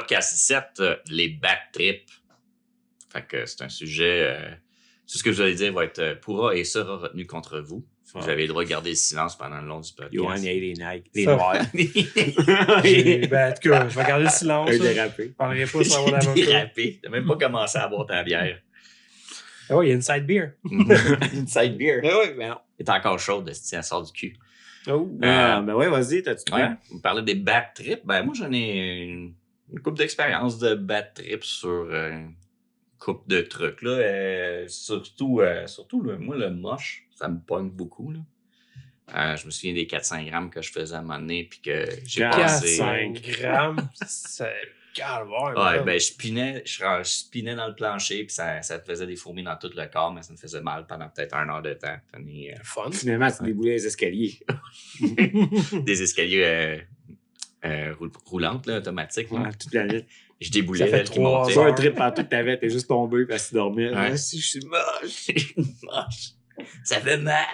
podcast 7, les back trips. Fait que c'est un sujet... tout ce que vous allez dire va être pourra et sera retenu contre vous. Vous avez le droit de garder le silence pendant le long du podcast. Johan, il y a les Nike, les Ça. noirs. En tout cas, je vais garder le silence. Un là. dérapé. Je parlerai pas sur mon avocat. Dérapé. T'as même pas commencé à boire ta bière. Ah oui, il y a une side beer. Une side beer. Ah oui, mais non. Elle est encore chaude, elle sort du cul. Oh. Ben ouais, vas-y, t'as-tu Ouais, quoi? vous parlez des bad trips. Ben, moi, j'en ai une couple d'expérience de bad trips sur une couple de trucs, là. Surtout, là, moi, le moche, ça me pogne beaucoup, là. Je me souviens des 400 grammes que je faisais à un moment donné, puis que j'ai 400 passé... 5 grammes, c'est calvaire. Ouais, man. ben, je spinais dans le plancher, puis ça te faisait des fourmis dans tout le corps, mais ça me faisait mal pendant peut-être 1 heure de temps. Fun. Finalement, tu déboulais les escaliers. Des escaliers roulantes, là, automatiques. là. Ouais, toute la nuit. Je déboulais, Ça fait elle qui 3 montait. Pas un trip partout que t'avais, t'es juste tombé parce que tu dormais. Ouais. Ah, si je suis moche. Moche. Ça fait mal.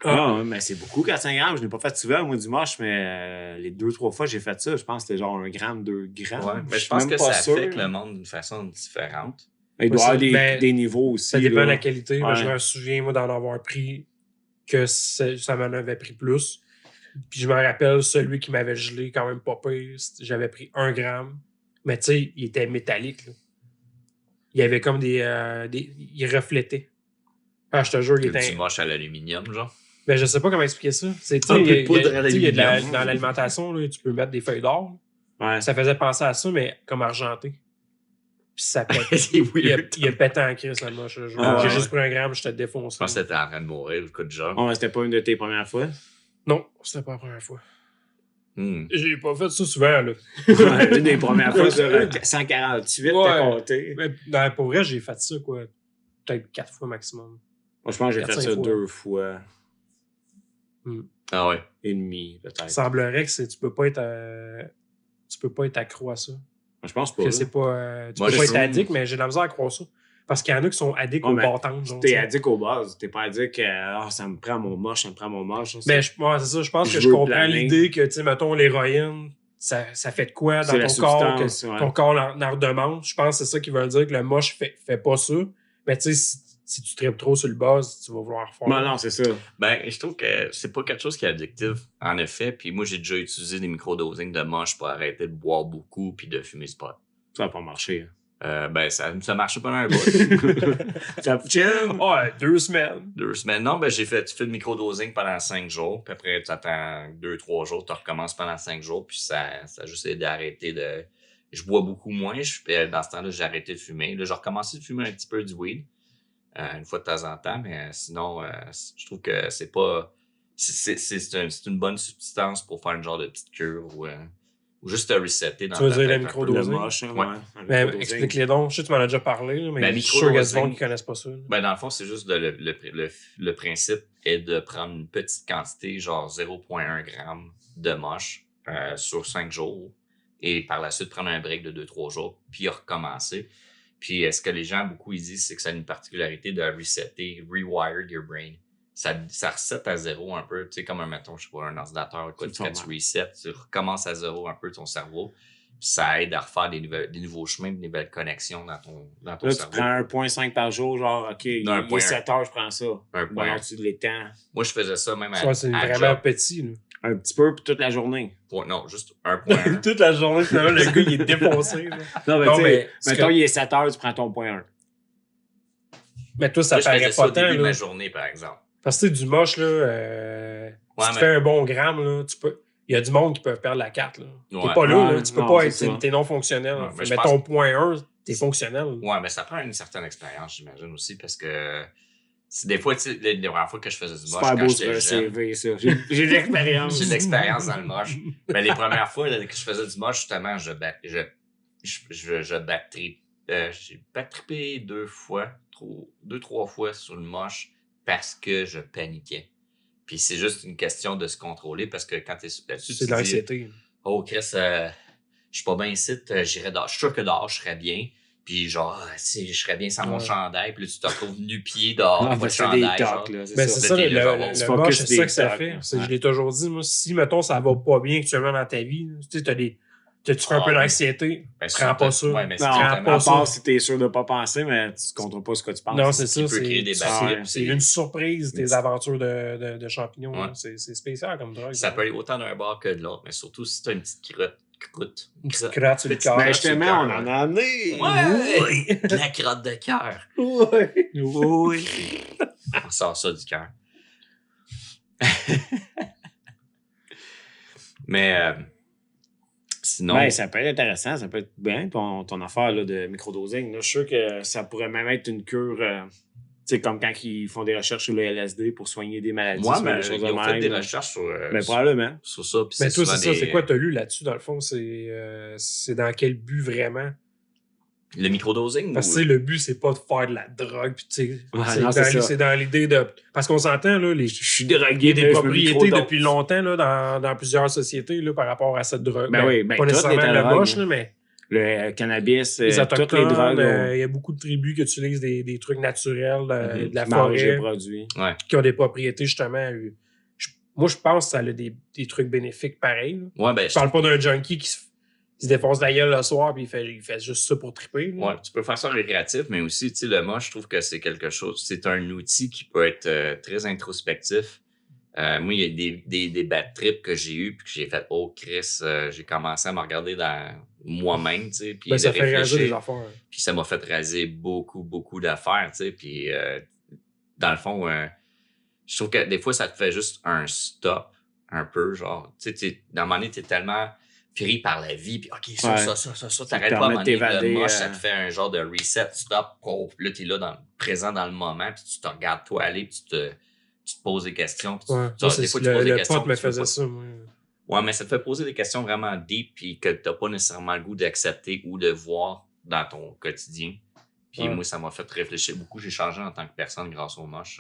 Ah, mais c'est beaucoup, 400 grammes. Je n'ai pas fait souvent, moi, du moche, mais les 2-3 fois que j'ai fait ça, je pense que c'était genre 1 gramme, 2 grammes. Ouais, mais je suis pense même que pas ça sûr. affecte le monde d'une façon différente. Il doit y avoir Mais des niveaux aussi. Ça dépend là. de la qualité. Ouais. Je me souviens, moi, d'en avoir pris que ça m'en avait pris plus. Puis je me rappelle, celui qui m'avait gelé quand même pas pire, j'avais pris 1 gramme. Mais tu sais, il était métallique. Là. Il y avait comme il reflétait. Ah, je te jure, il était... Du moche à l'aluminium, genre. Ben, je sais pas comment expliquer ça. C'est, tu Un sais, peu de poudre à il y a l'aluminium. dans l'alimentation, là, tu peux mettre des feuilles d'or. Ouais. Ça faisait penser à ça, mais comme argenté. Puis ça pète. C'est weird. Il a pété en crise, la moche. J'ai Ah ouais. juste pris 1 gramme, je t'ai défoncé. Je pense que t'étais en train de mourir, le coup de genre. Ouais, c'était pas une de tes premières fois. Non, c'était pas la première fois. Hmm. J'ai pas fait ça souvent, là. Ouais, une des premières fois sur 148, Ouais. t'as compté. Mais, non, pour vrai, j'ai fait ça, quoi. Peut-être 4 fois maximum. Moi, je pense que j'ai fait 4-5 ça fois. 2 fois Ah ouais. et demi, peut-être. Il semblerait que tu peux pas être accro à ça. Je pense pas. Que là. c'est pas, tu Moi, peux je pas être trouve- addict, mais j'ai de la misère à croire ça. Parce qu'il y en a qui sont addicts Ouais, aux mais bâtons. genre, T'es tu sais. addict aux bases. T'es pas addict que ça me prend mon moche, ça me prend mon moche. Mais ouais, c'est ça, je pense Je que je veux comprends planer. l'idée que, tu sais, mettons, l'héroïne, ça fait de quoi C'est dans la ton corps, substance, que ouais. ton corps en redemande. Je pense que c'est ça qui veut dire que le moche fait pas ça. Mais tu sais, si tu tripes trop sur le buzz, tu vas vouloir faire. Non, non, c'est ça. Ben, je trouve que c'est pas quelque chose qui est addictif, en effet. Puis moi, j'ai déjà utilisé des microdosings de moche pour arrêter de boire beaucoup puis de fumer ce pot. Ça va pas marcher. Ben, ça marchait pendant un bout. Ça chill. Ouais, 2 semaines. 2 semaines. Non, ben, tu fais le microdosing pendant 5 jours. Puis après, tu attends 2-3 jours, tu recommences pendant 5 jours. Puis ça a juste aidé à arrêter de... Je bois beaucoup moins. Dans ce temps-là, j'ai arrêté de fumer. Là, j'ai recommencé de fumer un petit peu du weed. Une fois de temps en temps. Mais sinon, je trouve que c'est pas... C'est une bonne substance pour faire une genre de petite cure ou juste te resetter dans Tu veux ta dire tête le un peu. Le microdosing? moche, hein, Ouais. ouais. Mais Le explique-les donc. Je sais que tu m'en as déjà parlé, là, mais Ben, je suis sûr qu'il y a du monde microdosing. qui connaissent pas ça. là. Ben, dans le fond, c'est juste le principe est de prendre une petite quantité, genre 0,1 g de moche sur 5 jours et par la suite prendre un break de 2-3 jours puis recommencer. Puis ce que les gens beaucoup ils disent, c'est que ça a une particularité de resetter, rewire your brain. Ça reset à zéro un peu, tu sais, comme mettons, je sais pas, un ordinateur, quoi, quand tu reset, tu recommences à zéro un peu ton cerveau. Puis ça aide à refaire des nouveaux chemins, des nouvelles connexions dans ton Là, tu cerveau. prends 1,5 par jour, genre, OK, il Non, est 7 heures, je prends ça. Un Bon, point. alors, tu l'étends Moi, je faisais ça même Ça, c'est à vraiment job. petit. Là. un petit peu pour toute la journée. Non, juste 1,1. Toute la journée, finalement, le gars, il est défoncé. là. Non, mais Non, tu mais sais, ce mettons, que- il est 7 heures, tu prends ton point 1. Mais toi, ça Moi, je faisais paraît ça pas au tant. début de ma Là. journée, par exemple. Parce que tu sais, du moche, là, si tu mais- fais un bon gramme, là, il y a du monde qui peut perdre la carte. Là. T'es Ouais. pas là, Ouais, là, tu peux non, pas c'est être. ça. T'es non fonctionnel. Ouais, là. mais je Mais pense- ton point 1, t'es fonctionnel. Ouais, mais ça prend une certaine expérience, j'imagine aussi, parce que des fois, tu sais, les premières fois que je faisais du moche, Super quand beau sur j'étais un jeune, CV, ça. J'ai de l'expérience. j'ai de l'expérience dans le moche. Mais les premières fois là, que je faisais du moche, justement, j'ai backtrippé 2-3 fois sur le moche parce que je paniquais. Puis c'est juste une question de se contrôler parce que quand t'es là-dessus, C'est tu de te dis, l'anxiété. oh Chris, je suis pas bien ici, j'irais dehors. Je suis sûr que dehors, je serais bien. Puis genre, je serais bien sans mon Ouais. chandail. Puis là, tu te retrouves nu-pied dehors, pas de c'est des chandail. genre. tocs, là, c'est Ben, ça. c'est ça, T'es là, genre, le focus moche, c'est des ça que ça tocs, fait. là. C'est- Ouais. Je l'ai toujours dit, moi, si, mettons, ça va pas bien actuellement dans ta vie, là, tu sais, tu fais un peu oui. d'anxiété, Ben, prends pas ça. Ouais, mais c'est Non, Prends exactement pas à ça. part si t'es sûr de pas penser, mais tu comptes pas ce que tu penses. Non, c'est qui ça. peut créer des bad trips, C'est une surprise, tes Mais aventures de champignons. Ouais. là. C'est spécial comme drogue. Ça peut aller autant d'un bord que de l'autre, mais surtout si t'as une petite croûte. Une petite crotte sur le Petite corps. Mais Ouais, justement, sur on le cœur, en a amené. Ouais! De la crotte de cœur. Ouais. Oui. On sort ça du cœur. Mais sinon, Ben, ça peut être intéressant, ça peut être bien, ton affaire là, de microdosing. Là. Je suis sûr que ça pourrait même être une cure, tu sais, comme quand ils font des recherches sur le LSD pour soigner des maladies. moi, sur mais des choses ils ont de fait même, des là. recherches Ben, probablement. sur ça. Puis Mais toi, souvent c'est ça. des- C'est quoi t'as lu là-dessus, dans le fond? C'est dans quel but vraiment? Le microdosing? Parce que tu sais, le but, c'est pas de faire de la drogue. Puis, tu sais, Ouais, c'est non, c'est ça. c'est dans l'idée de. Parce qu'on s'entend, là, Je suis drogué, il y a des mais je me propriétés microdose. depuis longtemps là, dans plusieurs sociétés là, par rapport à cette drogue. Ben oui, ben, pas toutes nécessairement les le drogues, moche, hein. là, mais Le cannabis, les toutes les autochtones, drogues. il y a beaucoup de tribus qui utilisent des trucs naturels, de la qui mangent les forêt, produits. qui ont des propriétés justement. Moi, je pense que ça a des trucs bénéfiques pareils. Là. Ouais, ben, Je parle pas d'un junkie qui se défonce la gueule le soir puis il fait juste ça pour triper. Là. ouais, tu peux faire ça récréatif, mais aussi, tu sais, le moche, je trouve que c'est quelque chose, c'est un outil qui peut être très introspectif. Moi, il y a des bad trips que j'ai eu puis que j'ai fait, oh Chris, j'ai commencé à me regarder dans moi-même, tu sais, puis Ben, de ça fait réagir réfléchir. des affaires. Puis ça m'a fait raser beaucoup d'affaires, tu sais. Puis dans le fond, je trouve que des fois, ça te fait juste un stop, un peu, genre, tu sais, dans un moment donné, t'es tellement pris par la vie, puis OK, ça, Ouais. ça, t'arrêtes te pas à un permet moment de donné, t'évader, le moche, ça te fait un genre de reset, stop, oh, là, t'es là, présent dans le moment, puis tu te regardes toi aller, puis tu te poses des questions. Puis Ouais. tu, Moi, des fois, tu le poses des questions. pote me puis tu veux faisait pas- ça, moi. Ouais, mais ça te fait poser des questions vraiment deep, puis que t'as pas nécessairement le goût d'accepter ou de voir dans ton quotidien. Puis Ouais. moi, ça m'a fait réfléchir beaucoup. J'ai changé en tant que personne grâce au moche.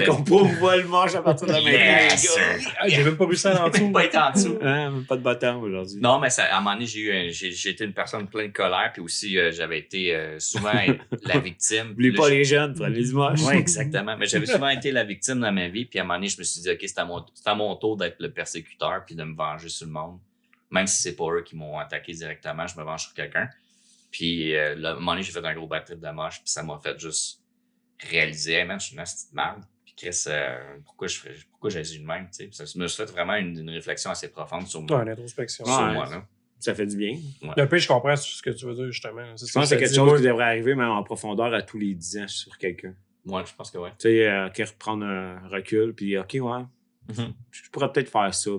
Qu'on pas voit le manche à partir de la main. Yes! Ah, j'ai même pas vu ça en dessous. Même pas été en dessous. Hein, pas de bâton aujourd'hui. Non, mais ça, à un moment donné, j'ai été une personne pleine de colère, puis aussi, j'avais été souvent la victime. N'oublie Puis pas là, les jeunes, prenez du moche. Oui, exactement. Mais j'avais souvent été la victime dans ma vie, puis à un moment donné, je me suis dit, OK, c'est à mon tour d'être le persécuteur, puis de me venger sur le monde. Même si c'est pas eux qui m'ont attaqué directement, je me venge sur quelqu'un. Puis là, à un moment donné, j'ai fait un gros bad trip de moche, puis ça m'a fait juste réaliser, hey man, je suis une petite merde. Puis Chris, pourquoi j'agis de même, tu sais. Puis ça me fait vraiment une réflexion assez profonde sur moi. Ouais, l'introspection. Sur Ouais. moi, là. Ça fait du bien. Un peu, je comprends ce que tu veux dire, justement. Je pense que c'est quelque chose qui devrait arriver même en profondeur à tous les 10 ans sur quelqu'un. Moi, je pense que ouais. Tu sais, qui reprendre un recul, puis OK, ouais, je pourrais peut-être faire ça,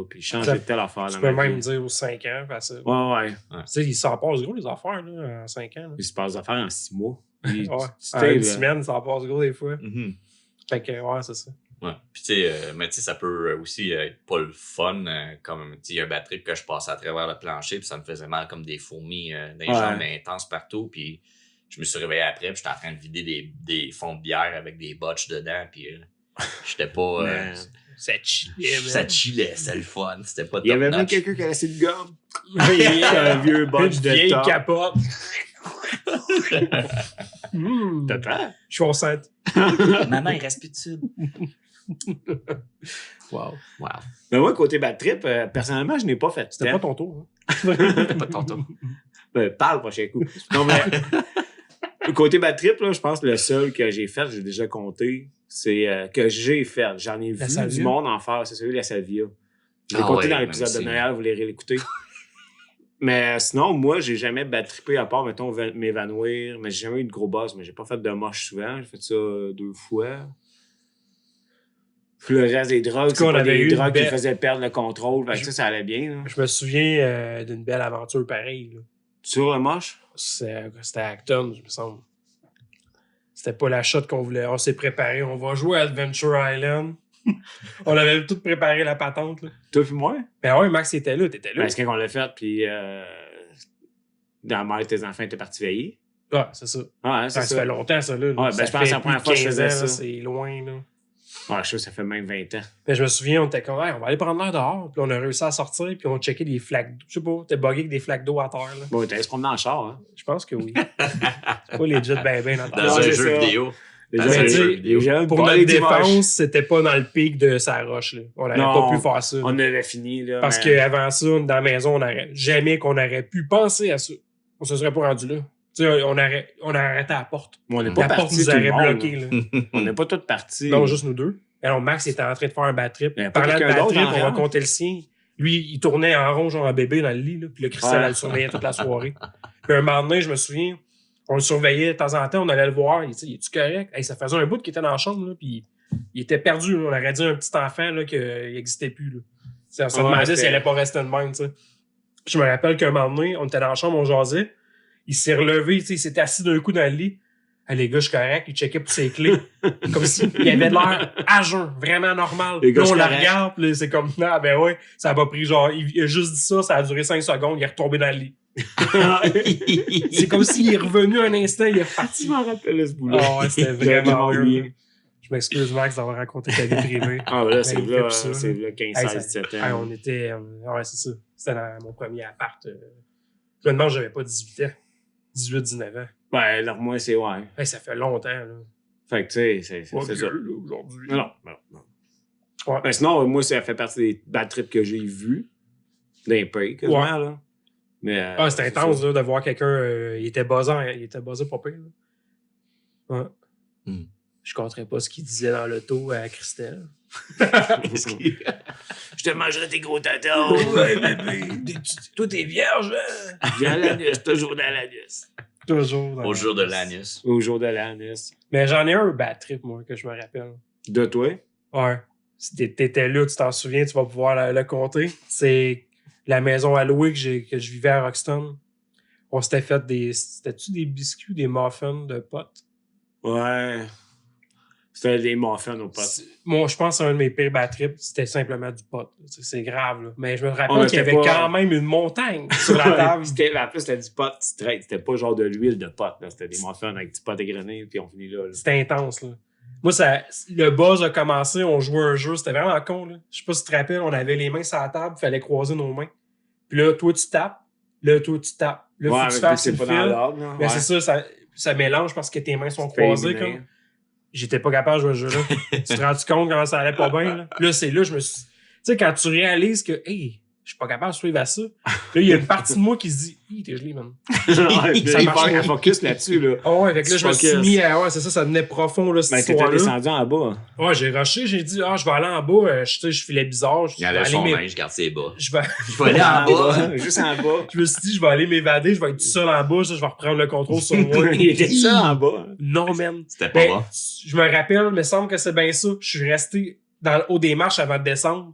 puis changer Ça- de telle affaire Tu dans peux ma même vie. dire aux 5 ans, facile. Ouais. Tu sais, il s'en passe gros, les affaires, là, en 5 ans. Là. Il se passe des affaires en 6 mois. Puis, Ouais. tu En sais, une là, semaine, ça en passe gros des fois. Mhm. Fait que, ouais, c'est ça. Ouais. Puis tu sais, mais tu sais, ça peut aussi être pas le fun, comme, tu sais, il y a un bad trip que je passais à travers le plancher, puis ça me faisait mal comme des fourmis dans les jambes intenses partout, puis je me suis réveillé après, puis j'étais en train de vider des fonds de bière avec des botches dedans, puis j'étais pas... mais- Ça chillait, ça chillait, c'était le fun, c'était pas Il y avait top même notch. quelqu'un qui a laissé de gomme. Un vieux botch Une de vieille top. capote. T'as peur? Je suis enceinte. Maman, il reste plus de sud. Wow. Wow. Mais moi, côté bad trip, personnellement, je n'ai pas fait C'était tant. pas ton tour. Hein? C'était pas ton tour. Parle, prochain coup. Non, mais côté bad trip, là, je pense que le seul que j'ai fait, j'ai déjà compté, c'est que j'ai fait. J'en ai La vu salvia? du monde en faire, c'est celui de la Salvia. Je l'ai Ah compté ouais, dans même l'épisode de si. Noël, vous l'irez l'écouter. Mais sinon, moi, j'ai jamais bad trippé à part, mettons, m'évanouir. Mais j'ai jamais eu de gros buzz, mais j'ai pas fait de moche souvent. J'ai fait ça 2 fois. Puis le reste des drogues, tout cas, c'est on pas avait des eu une drogues qui belle- faisaient perdre le contrôle. Fait que ça allait bien. Là. Je me souviens d'une belle aventure pareille. Là. Sur le moche? C'était à Acton, je me semble. C'était pas la shot qu'on voulait. On s'est préparé. On va jouer à Adventure Island. On avait tout préparé la patente. Là. Toi puis moi? Ben ouais, Max était là. T'étais là. Ben, c'est quand on l'a fait, puis dans la mère, tes enfants étaient partis veiller. Ouais, c'est ça. Ouais, c'est Ça ça. fait longtemps, ça. Là. Ouais, ben, Ça je pense que fait la première plus de fois que je 15 faisais ans, là, ça. c'est loin. Là. Ah, je sais, ça fait même 20 ans. Mais je me souviens, on était comme, hey, on va aller prendre l'air dehors. Puis on a réussi à sortir, puis on checkait des flaques d'eau. Je sais pas, t'es bugué avec des flaques d'eau à terre. Là. Bon, t'allais se promener en char, hein? Je pense que oui. C'est pas legit ben dans Dans Non, un c'est jeu ça. vidéo. Les Mais jeunes- tu sais, les jeunes Pour parlaient notre dimanche. défense, c'était pas dans le pic de sa roche. Là. On n'aurait Non, pas pu faire ça. là. On avait fini, là. Parce mais- qu'avant ça, dans la maison, jamais qu'on aurait pu penser à ça. On se serait pas rendu là. Tu sais, on aurait arrêté à la porte. on n'est La pas La porte partis nous tout le aurait monde, bloqué. là. Là. On n'est pas tous partis. Non, juste nous deux. Alors, Max était en train de faire un bad trip. Il y avait pas Parlant de quelqu'un bad d'autre trip, en on va arrière? compter le sien. Lui, il tournait en rond, genre en bébé dans le lit. Là, puis le Christelle, Ouais. elle le surveillait toute la soirée. Puis un moment donné, je me souviens, on le surveillait de temps en temps, on allait le voir. Il dit, es-tu correct? Hey, ça faisait un bout qu'il était dans la chambre. Là, puis il était perdu. Là. On aurait dit un petit enfant là, qu'il n'existait plus. Là. On se demandait s'il allait pas rester de même. T'sais. Je me rappelle qu'un moment donné, on était dans la chambre, on jasait. Il s'est relevé, il s'était assis d'un coup dans le lit. Ah, les gars, je suis correct. Il checkait pour ses clés. Comme s'il avait de l'air à jeun, vraiment normal. Les gars, Là, on je la suis correct. regarde, puis là, c'est comme, ah, ben ouais, ça a pas pris genre, il a juste dit ça, ça a duré 5 secondes, il est retombé dans le lit. C'est comme s'il est revenu un instant, il est Tu parti. m'en rappelles ce bout-là. Ah ouais, c'était J'avais vraiment oublié. weird. Je m'excuse, Max, d'avoir raconté ta vie privée. Ah, ben là, Ben, c'est il fait là, plus ça, c'est là. là 15, Hey, 16, ça- 17 Hey, ans. on était, ouais, c'est ça. C'était dans mon premier appart. Je me demande, j'avais pas 18 ans. 18, 19 ans. Ben, alors, moi, c'est ouais. Hey, ça fait longtemps, là. Fait que, tu sais, c'est Pas ça. vieux, là, aujourd'hui. Non. Ouais. Ben, sinon, moi, ça fait partie des bad trips que j'ai vus. D'un pays, quasiment, Ouais. là. Mais, Ah, c'était c'est intense ça. là, de voir quelqu'un. Il était buzzant pas pire. Là. Ouais. Hmm. Je compterais pas ce qu'il disait dans l'auto à Christelle. Je te mangerai tes gros tatas. Ouais, bébé. Toi, t'es vierge, hein? J'ai l'anus, toujours dans l'anus. Toujours. dans Au jour de l'anus. l'anus. Au jour de l'anus. Mais j'en ai un bad trip, moi, que je me rappelle. De toi? Ouais. Si t'étais là, tu t'en souviens, tu vas pouvoir le compter. C'est la maison à louer que je vivais à Roxton. On s'était fait C'était-tu des biscuits ou des muffins de potes? Ouais. C'était des muffins aux potes. Moi, je pense que un de mes pires bad trips, c'était simplement du pot. C'est grave, là. Mais je me rappelle mais qu'il y avait c'était pas- quand même une montagne sur la table. En plus, c'était du pot straight. C'était pas genre de l'huile de pot. Là. C'était des muffins avec du pot égrené, puis on finit là. là. C'était intense, là. Moi, le buzz a commencé, on jouait un jeu, c'était vraiment con, là. Je sais pas si tu te rappelles, on avait les mains sur la table, il fallait croiser nos mains. Puis là, toi, tu tapes. Là, toi, tu tapes. Là, faut Ouais, que tu mais fasses c'est le pas fil. dans l'ordre. là. Mais Ouais. c'est ça mélange parce que tes mains sont Tu fais croisées, éliminer. comme. J'étais pas capable de jouer à ce jeu-là. Tu te rends compte comment ça allait pas bien, là? Là, c'est là, je me suis. Tu sais, quand tu réalises que, hey, je suis pas capable de suivre à ça. Là, il y a une partie de moi qui se dit, hi, t'es gelé, man. Ouais, Ça il marche faut pas. un focus là-dessus. Là. Ah ouais, fait que là, je me suis Focus. mis à. Ouais, c'est ça devenait profond, là, cette Mais t'étais histoire-là. descendu en bas. Ouais, j'ai rushé, j'ai dit, je vais aller en bas. Tu sais, je filais bizarre. Je Il vais enlève aller son m'é- linge, garde ses bas. Je vais. Je vais aller en bas. Juste en bas. Je me suis dit, je vais aller m'évader, je vais être tout seul en bas, je vais reprendre le contrôle sur moi. Il était seul en bas. Non, man. C'était pas Ben, bon. je me rappelle, il me semble que c'est bien ça. Je suis resté dans le haut des marches avant de descendre.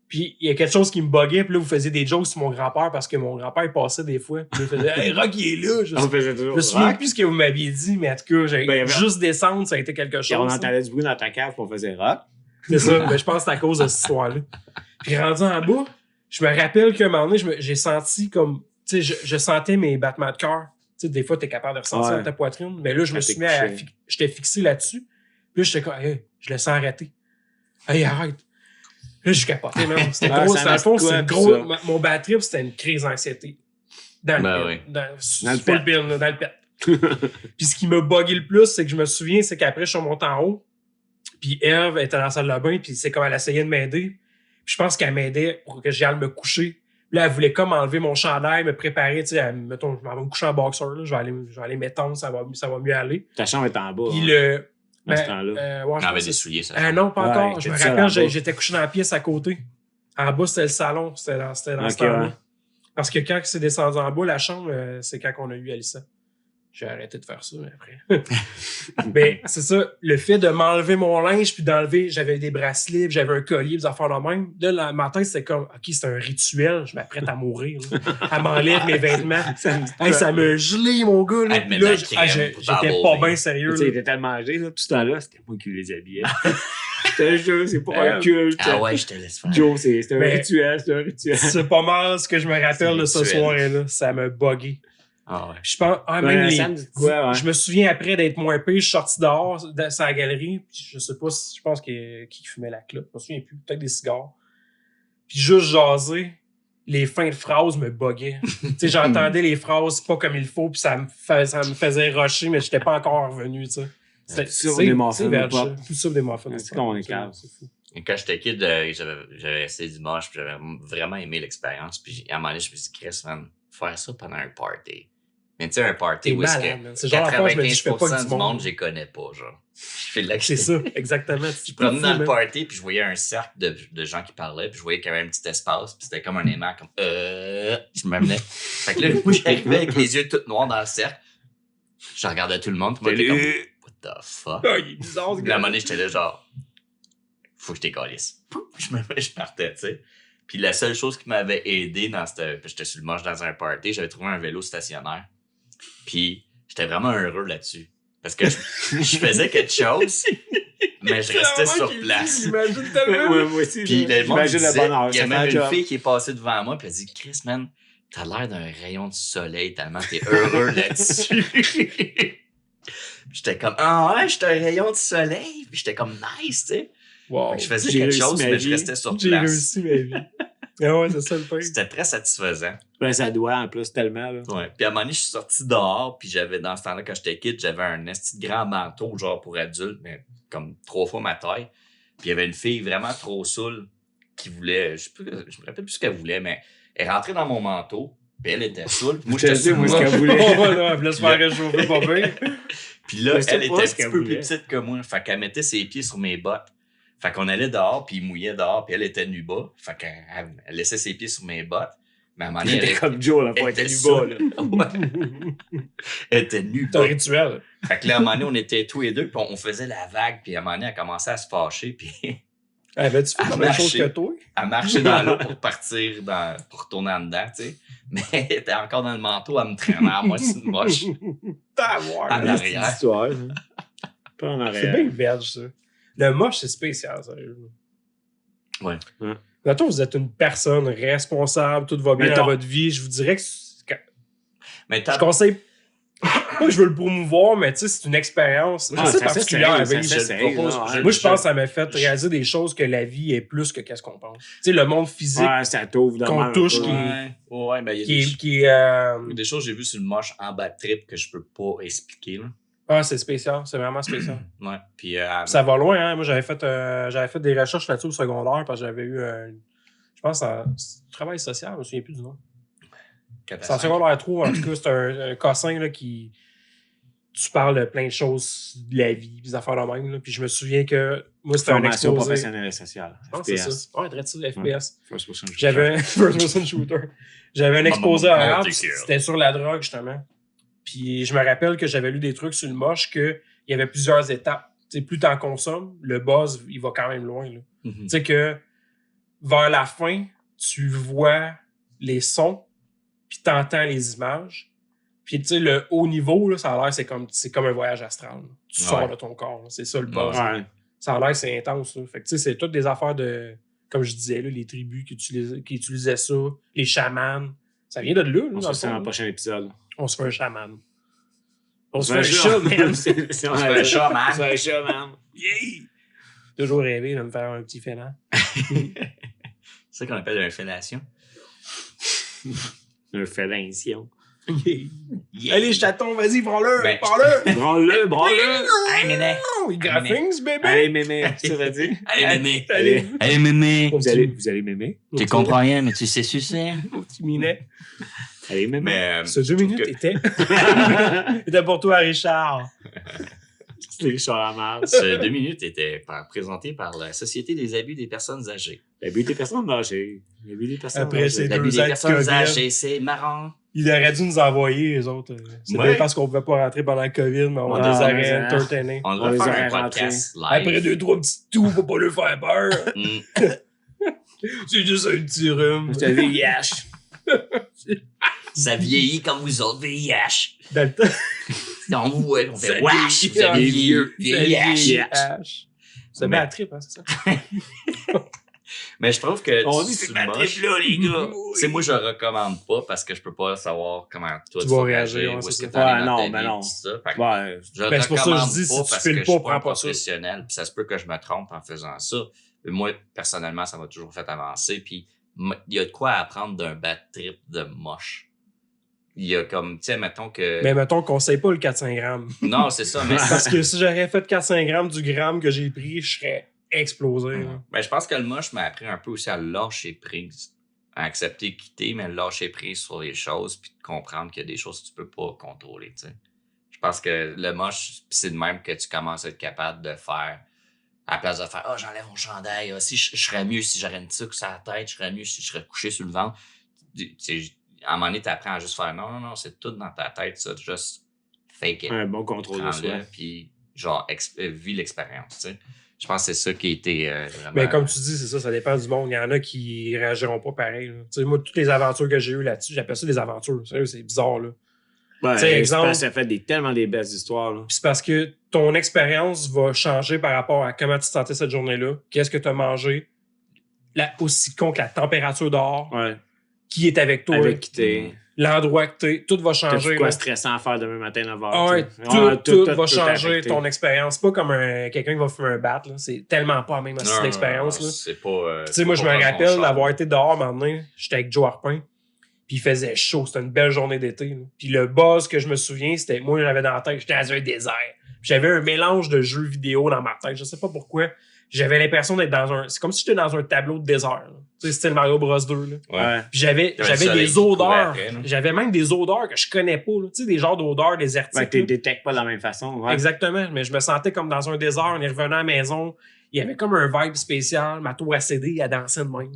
Puis il y a quelque chose qui me buguait. Puis là, vous faisiez des jokes sur mon grand-père parce que mon grand-père il passait des fois. Puis là, il faisait Hey, Rock, il est là. Je On faisait toujours. me souviens rock. plus ce que vous m'aviez dit, mais en tout cas, Ben, il y avait- juste descendre, ça a été quelque Puis on chose. ça. entendait du bruit dans ta cave, puis on faisait rock. C'est ça. Mais je pense que c'est à cause de cette histoire-là. Puis rendu en bas, je me rappelle qu'à un moment donné, j'ai senti comme. Tu sais, je sentais mes battements de cœur. Tu sais, des fois, t'es capable de ressentir Ouais. dans ta poitrine. Mais là, je me Quand suis t'es mis à. couché. J'étais fixé là-dessus. Puis là, j'étais comme, hey, je le sens arrêter. Hey, arrête. Là, je suis capoté, man. C'était Ah, gros. ça Dans le fond, reste c'est quoi, une pis gros. ça? Mon bad trip, c'était une crise d'anxiété. Dans Ben le oui. pet. Dans le pas pet. le bin, là, dans le pet. Puis ce qui m'a bugué le plus, c'est que je me souviens, c'est qu'après, je suis monté en haut. Puis Eve était dans la salle de bain, puis c'est comme elle essayait de m'aider. Puis je pense qu'elle m'aidait pour que j'aille me coucher. Puis là, elle voulait comme enlever mon chandail, me préparer, tu sais, mettons, je m'en vais me coucher en boxer, là, je vais aller m'étendre, ça va mieux aller. Ta chambre est en bas. Puis hein, le... à ce temps-là. ouais, je On avait pense des que souliers, ça. non, pas Ouais, encore. Je t'es me seul en rappelle, bas. j'étais couché dans la pièce à côté. En bas, c'était le salon. C'était dans ce Ok, temps-là. ouais. Parce que quand c'est descendu en bas, la chambre, c'est quand on a eu Alissa. J'ai arrêté de faire ça, mais après. Mais c'est ça, le fait de m'enlever mon linge, puis d'enlever, j'avais des bracelets, puis j'avais un collier, des affaires de même. Là, ma tête, c'était comme, OK, c'est un rituel, je m'apprête à mourir. Là. Elle m'enlève mes vêtements. Hey, ça me gelé, mon gars. Là. Elle te met Puis là, de la crème pour j'étais pas t'emballer. bien sérieux. Tu sais, il Là. était tellement âgé, là, tout ce temps-là, c'était moi qui les habillais. Je te jure, c'est pas un culte. Ah ouais, je te laisse faire. Joe, c'est un Mais- rituel, c'est un rituel. C'est pas mal ce que je me rappelle de ce rituel. soir-là. Ça m'a bugué. Ah ouais. Puis je pense, même ça me dit quoi, ouais. je me souviens après d'être moins pire, je suis sorti dehors, sur la galerie, puis je sais pas si, je pense qui fumait la clope, je me souviens plus, peut-être des cigares. Puis juste jaser, les fins de phrases me buggaient. Tu sais, j'entendais les phrases pas comme il faut, puis ça me faisait rusher, mais j'étais pas encore revenu, tu sais. Tout ça pour des muffins, veg, pas. ça. Tout ça pour des muffins. C'est comme on est calme. C'est fou. Et quand j'étais kid, j'avais essayé du moche, puis j'avais vraiment aimé l'expérience. Puis à un moment donné, je me suis dit, Chris, man, faire ça pendant un party. Mais tu sais, un party T'es où est-ce malade, que man. C'est genre l'affaire, je me dis, je fais pas que du monde, je les connais pas, genre. Je fais de la C'est ça, exactement. Je promenais dans le party, puis je voyais un cercle de gens qui parlaient, puis je voyais qu'il y avait un petit espace, puis c'était comme un aimant, comme je me menais. Fait que là, moi, j'arrivais avec les yeux tout noirs dans le cercle. Je regardais tout le monde, puis moi, j'étais comme, what the fuck? Ah, il est bizarre, ce Puis à un gars. moment donné, j'étais là, genre, faut que je t'écalisse. Je partais, tu sais. Puis la seule chose qui m'avait aidé dans cette. J'étais sur le moche dans un party, j'avais trouvé un vélo stationnaire. Puis j'étais vraiment heureux là-dessus. Parce que je faisais quelque chose, mais je restais sur place. J'imagine tellement. Ouais, moi aussi, Puis le monde j'imagine le disait, bonheur. il y a Ça fait même un une job. fille qui est passée devant moi, puis elle a dit, Chris, man, t'as l'air d'un rayon de soleil tellement t'es heureux là-dessus. J'étais comme, ah ouais, j'étais un rayon de soleil. Puis j'étais comme, nice, tu sais. Wow. Fait que je faisais j'ai quelque réussi chose, ma mais je vie. restais sur J'ai place. réussi ma vie. Ah ouais, c'est ça le pire. C'était très satisfaisant. Ouais, ça doit, en plus, tellement, là. Ouais. Puis à un moment donné, je suis sorti dehors, puis j'avais, dans ce temps-là, quand j'étais kid, j'avais un esti de grand manteau, genre pour adulte, mais comme 3 fois ma taille. Puis il y avait une fille vraiment trop saoule qui voulait, je me rappelle plus ce qu'elle voulait, mais elle rentrait dans mon manteau, puis elle était saoule. Puis moi, Je te j'étais dis, sur moi, le ce qu'elle voulait. Elle voulait se faire réchauffer pas bien. Puis là, Mais c'est elle pas était un ce petit qu'elle peu voulait. plus petite que moi. Fait qu'elle mettait ses pieds sur mes bottes. Fait qu'on allait dehors, puis il mouillait dehors, puis elle était nue bas. Fait qu'elle elle laissait ses pieds sur mes bottes. Mais à un moment donné, Elle était elle comme Joe, la fois, elle était du bas, là. Ouais. Elle était nue C'est un bas. rituel. Fait que là, à un moment donné, on était tous les deux, puis on faisait la vague, puis à un moment donné, elle commençait à se fâcher, puis Avais-tu fait la même chose que toi? à marcher dans l'eau pour partir, pour retourner en dedans, tu sais. Mais elle était encore dans le manteau, à me traîner à moi, c'est une moche. T'as à En voir. arrière. C'est une histoire, ça. Pas en C'est arrière. bien verge, ça. Le moche, c'est spécial, sérieux. Ouais. Mettons, vous êtes une personne responsable, tout va bien Mettons. dans votre vie. Je vous dirais que Mais je conseille pas que je veux le promouvoir, mais tu sais, c'est une expérience Ah, assez ça particulière à s'essaye, vivre. ça Je s'essaye, le propose. là, ouais. Moi, je pense que ça m'a fait réaliser des choses que la vie est plus que qu'est-ce qu'on pense. Tu sais, le monde physique Ouais, ça t'ouvre dans qu'on le touche, peu. Ouais, ben, il y a qui des, est... Qui est des choses que j'ai vues sur le moche en bad trip que je peux pas expliquer, là. Ah, c'est spécial. C'est vraiment spécial. Ouais. Puis, Ça va loin, hein. Moi, j'avais fait des recherches là-dessus au secondaire parce que j'avais eu je pense un travail social, je me souviens plus du nom. C'est en secondaire 3, en tout cas, c'est un cossin là, qui. Tu parles de plein de choses de la vie, des affaires de même. Là. Puis je me souviens que moi, c'était un Formation exposé. professionnelle et sociale. Je pense que c'est FPS. ça. Ouais, très ça, FPS. First person shooter. J'avais First person shooter. J'avais un exposé Maman, arabe, take care. c'était sur la drogue, justement. Puis je me rappelle que j'avais lu des trucs sur le moche qu'il y avait plusieurs étapes. Tu sais, plus t'en consommes, le buzz, il va quand même loin. Là. Mhm. Tu sais que vers la fin, tu vois les sons, puis t'entends les images. Puis tu sais, le haut niveau, là, ça a l'air c'est comme un voyage astral. Là. Tu Ouais. sors de ton corps. Là. C'est ça le buzz. Ouais. Ça a l'air que c'est intense. Là. Fait que tu sais, c'est toutes des affaires de, comme je disais, là, les tribus qui utilisaient ça, les chamans. Ça vient de là. On dans se le fait dans fond, le prochain épisode. on se fait un chaman. On On se fait un chat, man. C'est On se fait un chat, man. On se fait un chat, man. Yeah! Toujours rêvé de me faire un petit félin. C'est ça qu'on appelle une fellation. Un félincion. Yeah. Allez, chaton, vas-y, prends-le! Ben, Prends-le! Branle-le, branle-le. Hey, méné! Oh, il graphings, bébé! Allez, mémé. Ça veut dire? Allez, méné! Allez! Allez, mémé! Vous allez m'aimer? Tu comprends rien, mais tu sais sucer. Petit minet. Allez m'aimer. Mais, Ce 2 minutes était... était pour toi, Richard. C'est Richard Lamarre. ce 2 minutes était présenté par la Société des abus des personnes âgées. L'abus des personnes âgées. L'abus des personnes Après, âgées. c'est L'abus 2 des ans de personnes COVID. âgées, c'est marrant. Il aurait dû nous envoyer, les autres. C'est Ouais. bien parce qu'on pouvait pas rentrer pendant le COVID, mais on les Ah, aurait mais ça- entertainés. On On devrait les faire aurait un podcast live. Après 2-3 petits toux pour pas lui faire peur. Mm. C'est juste un petit rhume. Je te VIH. Ça vieillit comme vous autres, VIH. Dans le temps. On vous voit, on Ça fait wesh, vieillit, vous avez vieillit, VIH. VIH. C'est bien la trip, hein, c'est ça? Mais je trouve que On dit c'est ma trip là, les gars. Tu sais, moi, je recommande pas parce que je peux pas savoir comment toi Tu vas réagir, ouais, où est-ce c'est que ça. t'en Ouais, es non, dans ta ben vie, non. tout ça. Fait que Ouais. je Ben, c'est pour ça que je recommande dis, si tu parce files que pas, je suis prends un pas ça. professionnel, puis ça se peut que je me trompe en faisant ça. Mais moi, personnellement, ça m'a toujours fait avancer. Puis il y a de quoi apprendre d'un bad trip de moche. Il y a comme, tu sais, mettons que... Mais mettons qu'on sait pas le 400 grammes. Non, c'est ça, mais... Parce que si j'aurais fait 400 grammes du gramme que j'ai pris, je serais explosé. là. Ben, je pense que le moche m'a appris un peu aussi à lâcher prise. À accepter, quitter, mais lâcher prise sur les choses, puis de comprendre qu'il y a des choses que tu peux pas contrôler, tu sais. Je pense que le moche, c'est de même que tu commences à être capable de faire, à la place de faire « Ah, j'enlève mon chandail, ah, si je serais mieux si j'aurais une tuque sur la tête, je serais mieux si je serais couché sur le ventre. » À un moment donné, t'apprends à juste faire « Non, c'est tout dans ta tête, ça, juste fake it. » Un bon contrôle de soi. Prends-le, puis genre, vis l'expérience, tu sais. Je pense que c'est ça qui a été vraiment... Mais comme tu dis, c'est ça dépend du monde. Il y en a qui réagiront pas pareil. là. Tu sais, moi, toutes les aventures que j'ai eues là-dessus, j'appelle ça des aventures. Sérieux, c'est bizarre. Là. Ouais, Tu sais, exemple- ça fait tellement des belles histoires. Là. Puis c'est parce que ton expérience va changer par rapport à comment tu te sentais cette journée-là, qu'est-ce que tu as mangé, aussi con que la température dehors, Ouais. qui est avec toi, Avec qui t'es. l'endroit que t'es, tout va changer. T'as-tu quoi là. stressant à faire demain matin à 9h? Ah ouais, tout va changer ton expérience. Pas comme quelqu'un qui va fumer un bat. Là. C'est tellement pas la même Non, d'expérience. non, là. c'est pas... Tu sais, moi, je me rappelle d'avoir été dehors maintenant. J'étais avec Joe Harpin. Puis il faisait chaud. C'était une belle journée d'été. là. Puis le buzz que je me souviens, c'était moi, j'avais dans la tête, j'étais dans un désert. Puis j'avais un mélange de jeux vidéo dans ma tête. Je sais pas pourquoi. J'avais l'impression d'être dans un. C'est comme si j'étais dans un tableau de désert. là. Tu sais, c'était le Mario Bros 2. Là. Ouais. Puis j'avais T'avais le soleil des qui courait odeurs. après, là. J'avais même des odeurs que je connais pas. là. Tu sais, des genres d'odeurs désertiques. Ouais, tu là. détectes pas de la même façon. Ouais. Exactement. Mais je me sentais comme dans un désert. On est revenu à la maison. Il y avait comme un vibe spécial. Ma tour à CD, elle dansait de même.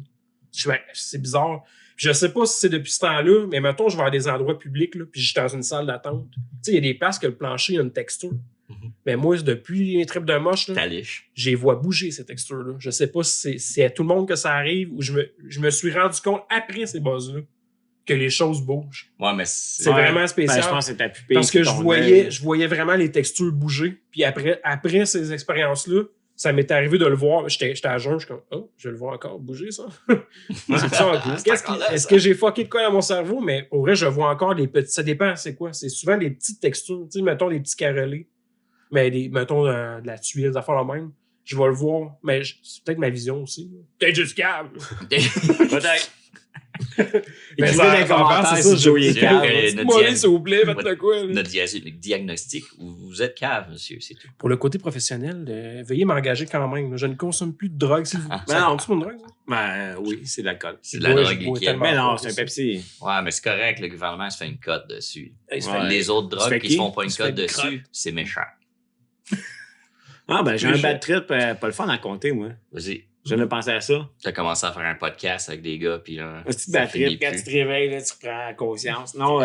C'est bizarre. Je sais pas si c'est depuis ce temps-là, mais mettons, je vais à des endroits publics, là, puis je suis dans une salle d'attente. Tu sais, il y a des places que le plancher a une texture. Mais moi, depuis les trips de moche, là, Ta liche. je les vois bouger, ces textures-là. Je sais pas si c'est à tout le monde que ça arrive ou je me suis rendu compte après ces buzz-là que les choses bougent. Ouais, mais C'est vraiment spécial. Ben, je pense que c'est ta pupille. Parce que ton œil. je voyais vraiment les textures bouger. Puis après ces expériences-là, ça m'est arrivé de le voir. J'étais à jeun, je suis comme, oh, je vais le voir encore bouger, ça. C'est ça, un peu. Est-ce que j'ai fucké de quoi dans mon cerveau? Mais au vrai, je vois encore les petits. Ça dépend, c'est quoi? C'est souvent des petites textures. Tu sais, mettons des petits carrelés. Mais mettons de la tuile, des affaires la même. Je vais le voir. Mais c'est peut-être ma vision aussi. Peut-être juste câble. Peut-être. Mais Écrivez ça- dans les ça commentaires avance, c'est si ça, Joey est je- calme. je- Dites-moi, s'il vous plaît, faites de quoi? là. Notre diagnostic, vous êtes cave, monsieur, c'est tout. Pour le côté professionnel, veuillez m'engager quand même. Je ne consomme plus de drogue, s'il vous plaît. Ben non. C'est pas une drogue, ça? Ben oui, c'est de l'alcool. C'est de la Ouais, drogue je bois liquide. tellement. Mais non, pas, c'est un ça. Pepsi. Ouais, mais c'est correct, le gouvernement se fait une cote dessus. Hey, ça Ouais. fait- Les autres Ça fait drogues qui qui? se font pas une Ça fait cote une dessus, crotte. c'est méchant. Ah, ben j'ai Mais un je- bad trip, pas le fun à compter, moi. Vas-y, Je ne pensais à ça. t'as commencé à faire un podcast avec des gars, puis là, Un petit ça bad finit trip, quand plus. tu te réveilles, là, tu reprends conscience. Non,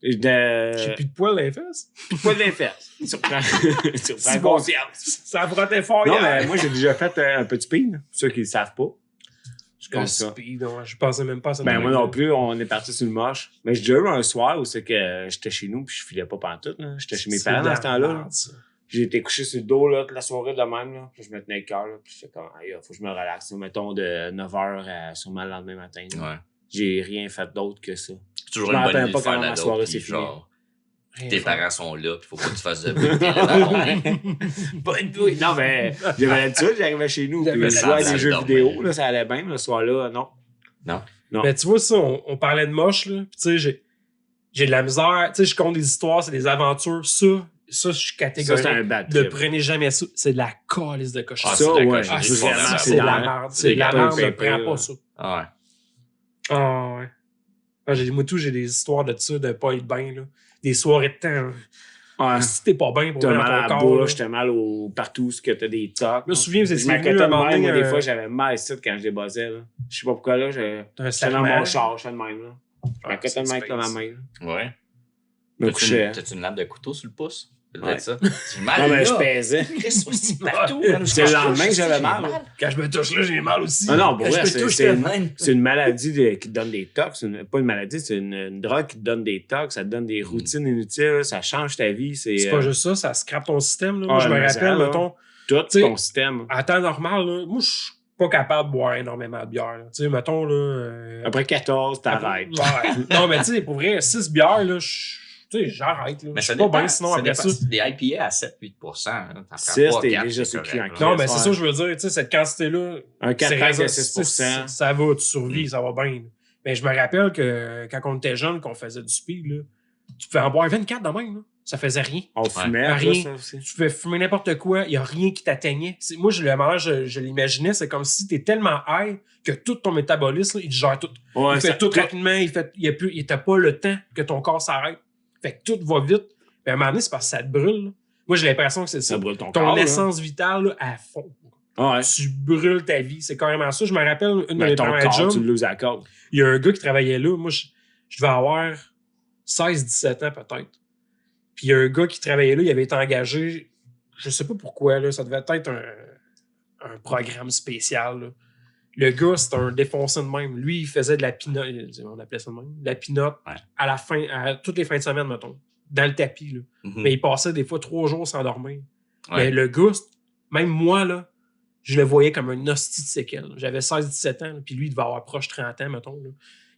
J'ai de. plus de poils dans les fesses. Pas de les fesses. Tu reprends, tu reprends C'est bon. conscience. Ça frottait fort Non, hier. mais moi, j'ai déjà fait un peu de speed. Pour ceux qui ne le savent pas. Je Un compte ça. speed, non, je pensais même pas à ça. Ben, moi non plus, on est parti sur le moche. Mais j'ai déjà eu un soir où c'est que j'étais chez nous puis je filais pas pantoute. Là. J'étais chez mes C'est parents de la dans ce temps-là. là. merde, ça. J'ai été couché sur le dos là, toute la soirée de même. Là. Puis je me tenais le cœur. Là. Puis j'étais comme, aïe, faut que je me relaxe. Mettons de 9h à sûrement le lendemain matin. là. Ouais. J'ai rien fait d'autre que ça. C'est toujours Je une me bonne rappelle idée pas de faire comment la ma soirée dope, s'est puis finie. genre, Rien tes faire. parents sont là, puis faut pas que tu fasses de bruit. T'es là, Pas une douille. Non, mais j'avais l'habitude, j'arrivais chez nous. J'avais Puis je jouais à ça, des jeux dormir. vidéo. Là, ça allait bien. Le soir-là, non. Non. Non. Mais tu vois, ça, on parlait de moche, là. Puis tu sais, j'ai de la misère. Tu sais, je compte des histoires, c'est des aventures. Ça, je suis Ça, catégorique. c'est un bad Ne trip. prenez jamais ça. C'est de la calice de cochon. Ah, Ça, c'est de la ouais. cochonnerie, Ah, c'est c'est vraiment c'est de la dans- merde. C'est de la c'est merde, ne pépé, prends là. pas ça. Ah ouais. Ah ouais. Ah, moi, tout, j'ai des histoires de ça, de pas être bien, là. Des soirées de temps. Ouais. Si t'es pas bien pour T'as vrai dans mal à la ton corps, là. bouche, t'as mal partout où t'as des tocs. Je me souviens, vous Je étiez m'inquiétais venu de un moment même, donné, moi, des fois, j'avais mal ici quand je débossais. Là. Je sais pas pourquoi, là, un j'étais dans serment. mon char, je fais de même. Là. Je Ah, m'inquiétais de c'est même avec ma space. main. Là. Ouais. Je me couchais. T'as-tu une lame de couteau sur le pouce? C'est Ouais. peut-être ça. J'ai mal Non, mais là. je pesais. Chris, aussi partout. C'était le lendemain que j'avais mal. Quand je me touche là, j'ai mal aussi. Ah non, pour Quand vrai, je me touche, c'est t'as une, c'est une maladie qui te donne des tocs. Pas une maladie, c'est une drogue qui te donne des tocs. Ça te donne des routines inutiles. Ça change ta vie. C'est pas juste ça scrape ton système. Là. Moi, Ouais, je me mais rappelle, ça, là. mettons, tout t'sais, ton système. à temps normal, là, moi, je suis pas capable de boire énormément de bière. là. Tu sais, mettons, là... Après 14, t'arrêtes. Ouais. Non, mais tu sais, pour vrai, 6 bières, là, tu sais, j'arrête. Là. Mais Je ça suis pas dépend. bien sinon Ça après dépend. ça. Des IPA à 7-8%. Hein, t'en prends 6, 3, t'es 4, déjà c'est sur le cul correct, en là. Non, mais c'est Ouais. ça que je veux dire. Tu sais, cette quantité-là, Un 4 c'est packs de raison- 6%. ça va, tu survis, ça va bien. là. Mais je me rappelle que quand on était jeune, qu'on faisait du speed, là, tu pouvais en boire 24 de même. Là. Ça faisait rien. On fumait, Ouais. là, Rien. ça aussi. Tu pouvais fumer n'importe quoi, il n'y a rien qui t'atteignait. Moi, le moment, je l'imaginais, c'est comme si tu es tellement high que tout ton métabolisme, là, il te gère tout. Ouais, Il fait tout rapidement, il t'a pas le temps que ton corps s'arrête. Fait que tout va vite. Mais à un moment donné, c'est parce que ça te brûle. là. Moi, j'ai l'impression que c'est ça. Ça brûle ton Ton corps. là. essence vitale, là, à fond. Ouais. Tu brûles ta vie. C'est carrément ça. Je me rappelle, une de Mais mes ton premières corps, jobs, tu le loses à la corde. il y a un gars qui travaillait là. Moi, je devais avoir 16-17 ans peut-être. Puis il y a un gars qui travaillait là, il avait été engagé, je sais pas pourquoi, là, ça devait être un programme spécial. Là. Le gars, c'était un défoncé de même. Lui, il faisait de la pinotte, on appelait ça de même, de la pinotte Ouais. à la fin, à toutes les fins de semaine, mettons, dans le tapis. Là. Mhm. Mais il passait des fois 3 jours sans dormir. Ouais. Mais le gars, même moi, là, je le voyais comme un hostie de séquelle. J'avais 16-17 ans, là, puis lui, il devait avoir proche 30 ans, mettons. Là.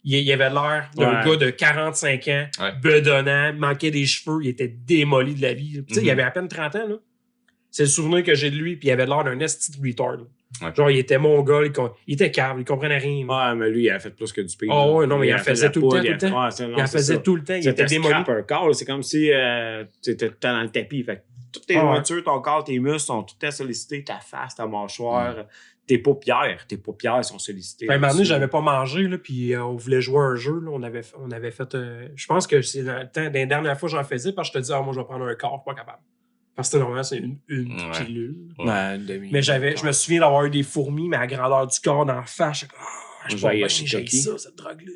Il avait l'air d'un Ouais. gars de 45 ans, Ouais. bedonnant, manquait des cheveux, il était démoli de la vie. Tu sais, il Mhm. avait à peine 30 ans, là. C'est le souvenir que j'ai de lui, puis il avait l'air d'un esti de retard. là. Ouais. Genre, il était mongol, il était cave, il comprenait rien. là. Ouais, mais lui, il a fait plus que du speed. Ah là. ouais, non, mais il en a fait faisait de la tout le poudre, temps, tout le temps. Ouais, c'est- non, Il en c'est faisait ça. tout le temps, il était C'était démoli. scrap un corps, là. C'est comme si tu étais tout le temps dans le tapis. Fait que toutes tes Ah ouais. jointures, ton corps, tes muscles sont tout le temps sollicités, ta face, ta mâchoire, tes paupières sont sollicitées. À un moment donné, aussi. j'avais pas mangé, là, puis on voulait jouer à un jeu. Là, on avait fait. Je pense que c'est dans le temps, dans les dernières fois que j'en faisais, parce que je te dis, moi, je vais prendre un corps, pas capable. Parce que normalement, c'est une Ouais. pilule. Ouais, une demi- Mais je me souviens d'avoir eu des fourmis, mais à grandeur du corps dans la face. Je suis comme, je Moi, suis pas j'ai bien, Yoshikoki. j'ai ça, cette drogue-là.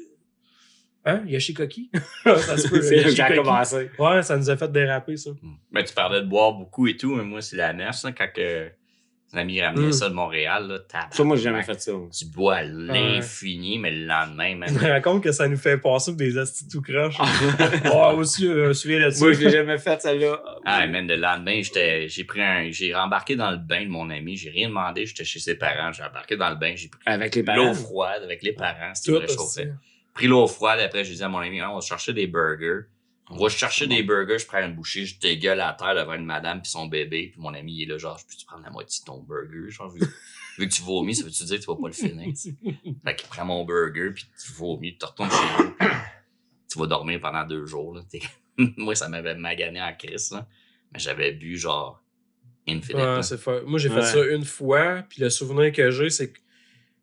Hein? Yoshikoki? Ça se peut. C'est là que j'ai Yoshikoki. commencé. Ouais, ça nous a fait déraper, ça. Ben, tu parlais de boire beaucoup et tout, mais moi, c'est la nef, ça, quand que un ami ramenait ça de Montréal, là, Ça, moi, j'ai jamais fait ça. Tu bois à l'infini, mais le lendemain, Je man. me rends compte que ça nous fait passer pour des astis tout croches. Ouais, aussi, je me souviens de ça. Moi, je l'ai jamais fait, celle-là. Ah, man, le lendemain, j'ai rembarqué dans le bain de mon ami, j'ai rien demandé, j'étais chez ses parents, j'ai embarqué dans le bain, j'ai pris Avec les l'eau parents. froide avec les parents, c'était Tout réchauffé. aussi. Pris l'eau froide, après, j'ai dit à mon ami, on va chercher des burgers. On va chercher des burgers, je prends une bouchée, je dégueule à terre devant une madame puis son bébé, puis mon ami, il est là, genre, je peux-tu prendre la moitié de ton burger? Genre, vu que tu vomis, ça veut-tu dire que tu vas pas le finir? Fait qu'il prend mon burger, puis tu vomis, tu retournes chez vous, tu vas dormir pendant 2 jours, là. Moi, ça m'avait magané en crise, là. Mais j'avais bu, genre, infinite, Ouais, là. Moi, j'ai fait Ouais. ça une fois, puis le souvenir que j'ai,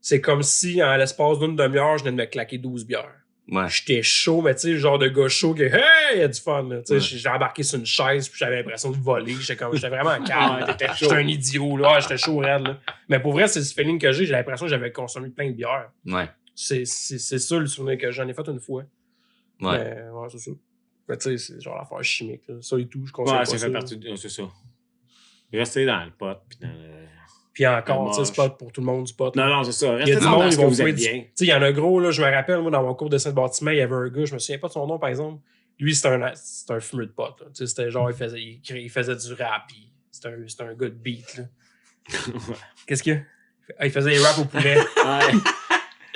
c'est comme si, en l'espace d'une demi-heure, je venais de me claquer 12 bières. Ouais. J'étais chaud, mais tu sais, le genre de gars chaud que, hey, il y a du fun, là. Tu sais, Ouais. j'ai embarqué sur une chaise, puis j'avais l'impression de voler. J'étais vraiment calme. Ouais, t'étais chaud. J'étais un idiot, là. Ouais, j'étais chaud, raide, là. Mais pour vrai, c'est ce feeling que j'ai l'impression que j'avais consommé plein de bières. Ouais. C'est ça le souvenir que j'en ai fait une fois. Ouais. Mais, ouais, c'est ça. Mais tu sais, c'est genre l'affaire chimique, là. Ça et tout, je conseille Ouais, pas ça ça. fait partie de. C'est ça. Rester dans le pot. Puis dans le... Puis encore, tu sais, Moche. c'est pas pour tout le monde du pot. là. Non, c'est ça. Il y a Restez du dans monde, ce ils que vont vous jouer êtes du... bien. Tu sais, il y en a gros, là, je me rappelle, moi, dans mon cours de Saint-Bâtiment, il y avait un gars, je me souviens pas de son nom, par exemple. Lui, c'était un fumeur de pot, là. Tu sais, c'était genre, il faisait du rap, puis c'était un gars de beat, là. Qu'est-ce qu'il y a? Ah, il faisait des raps au poulet. Ouais.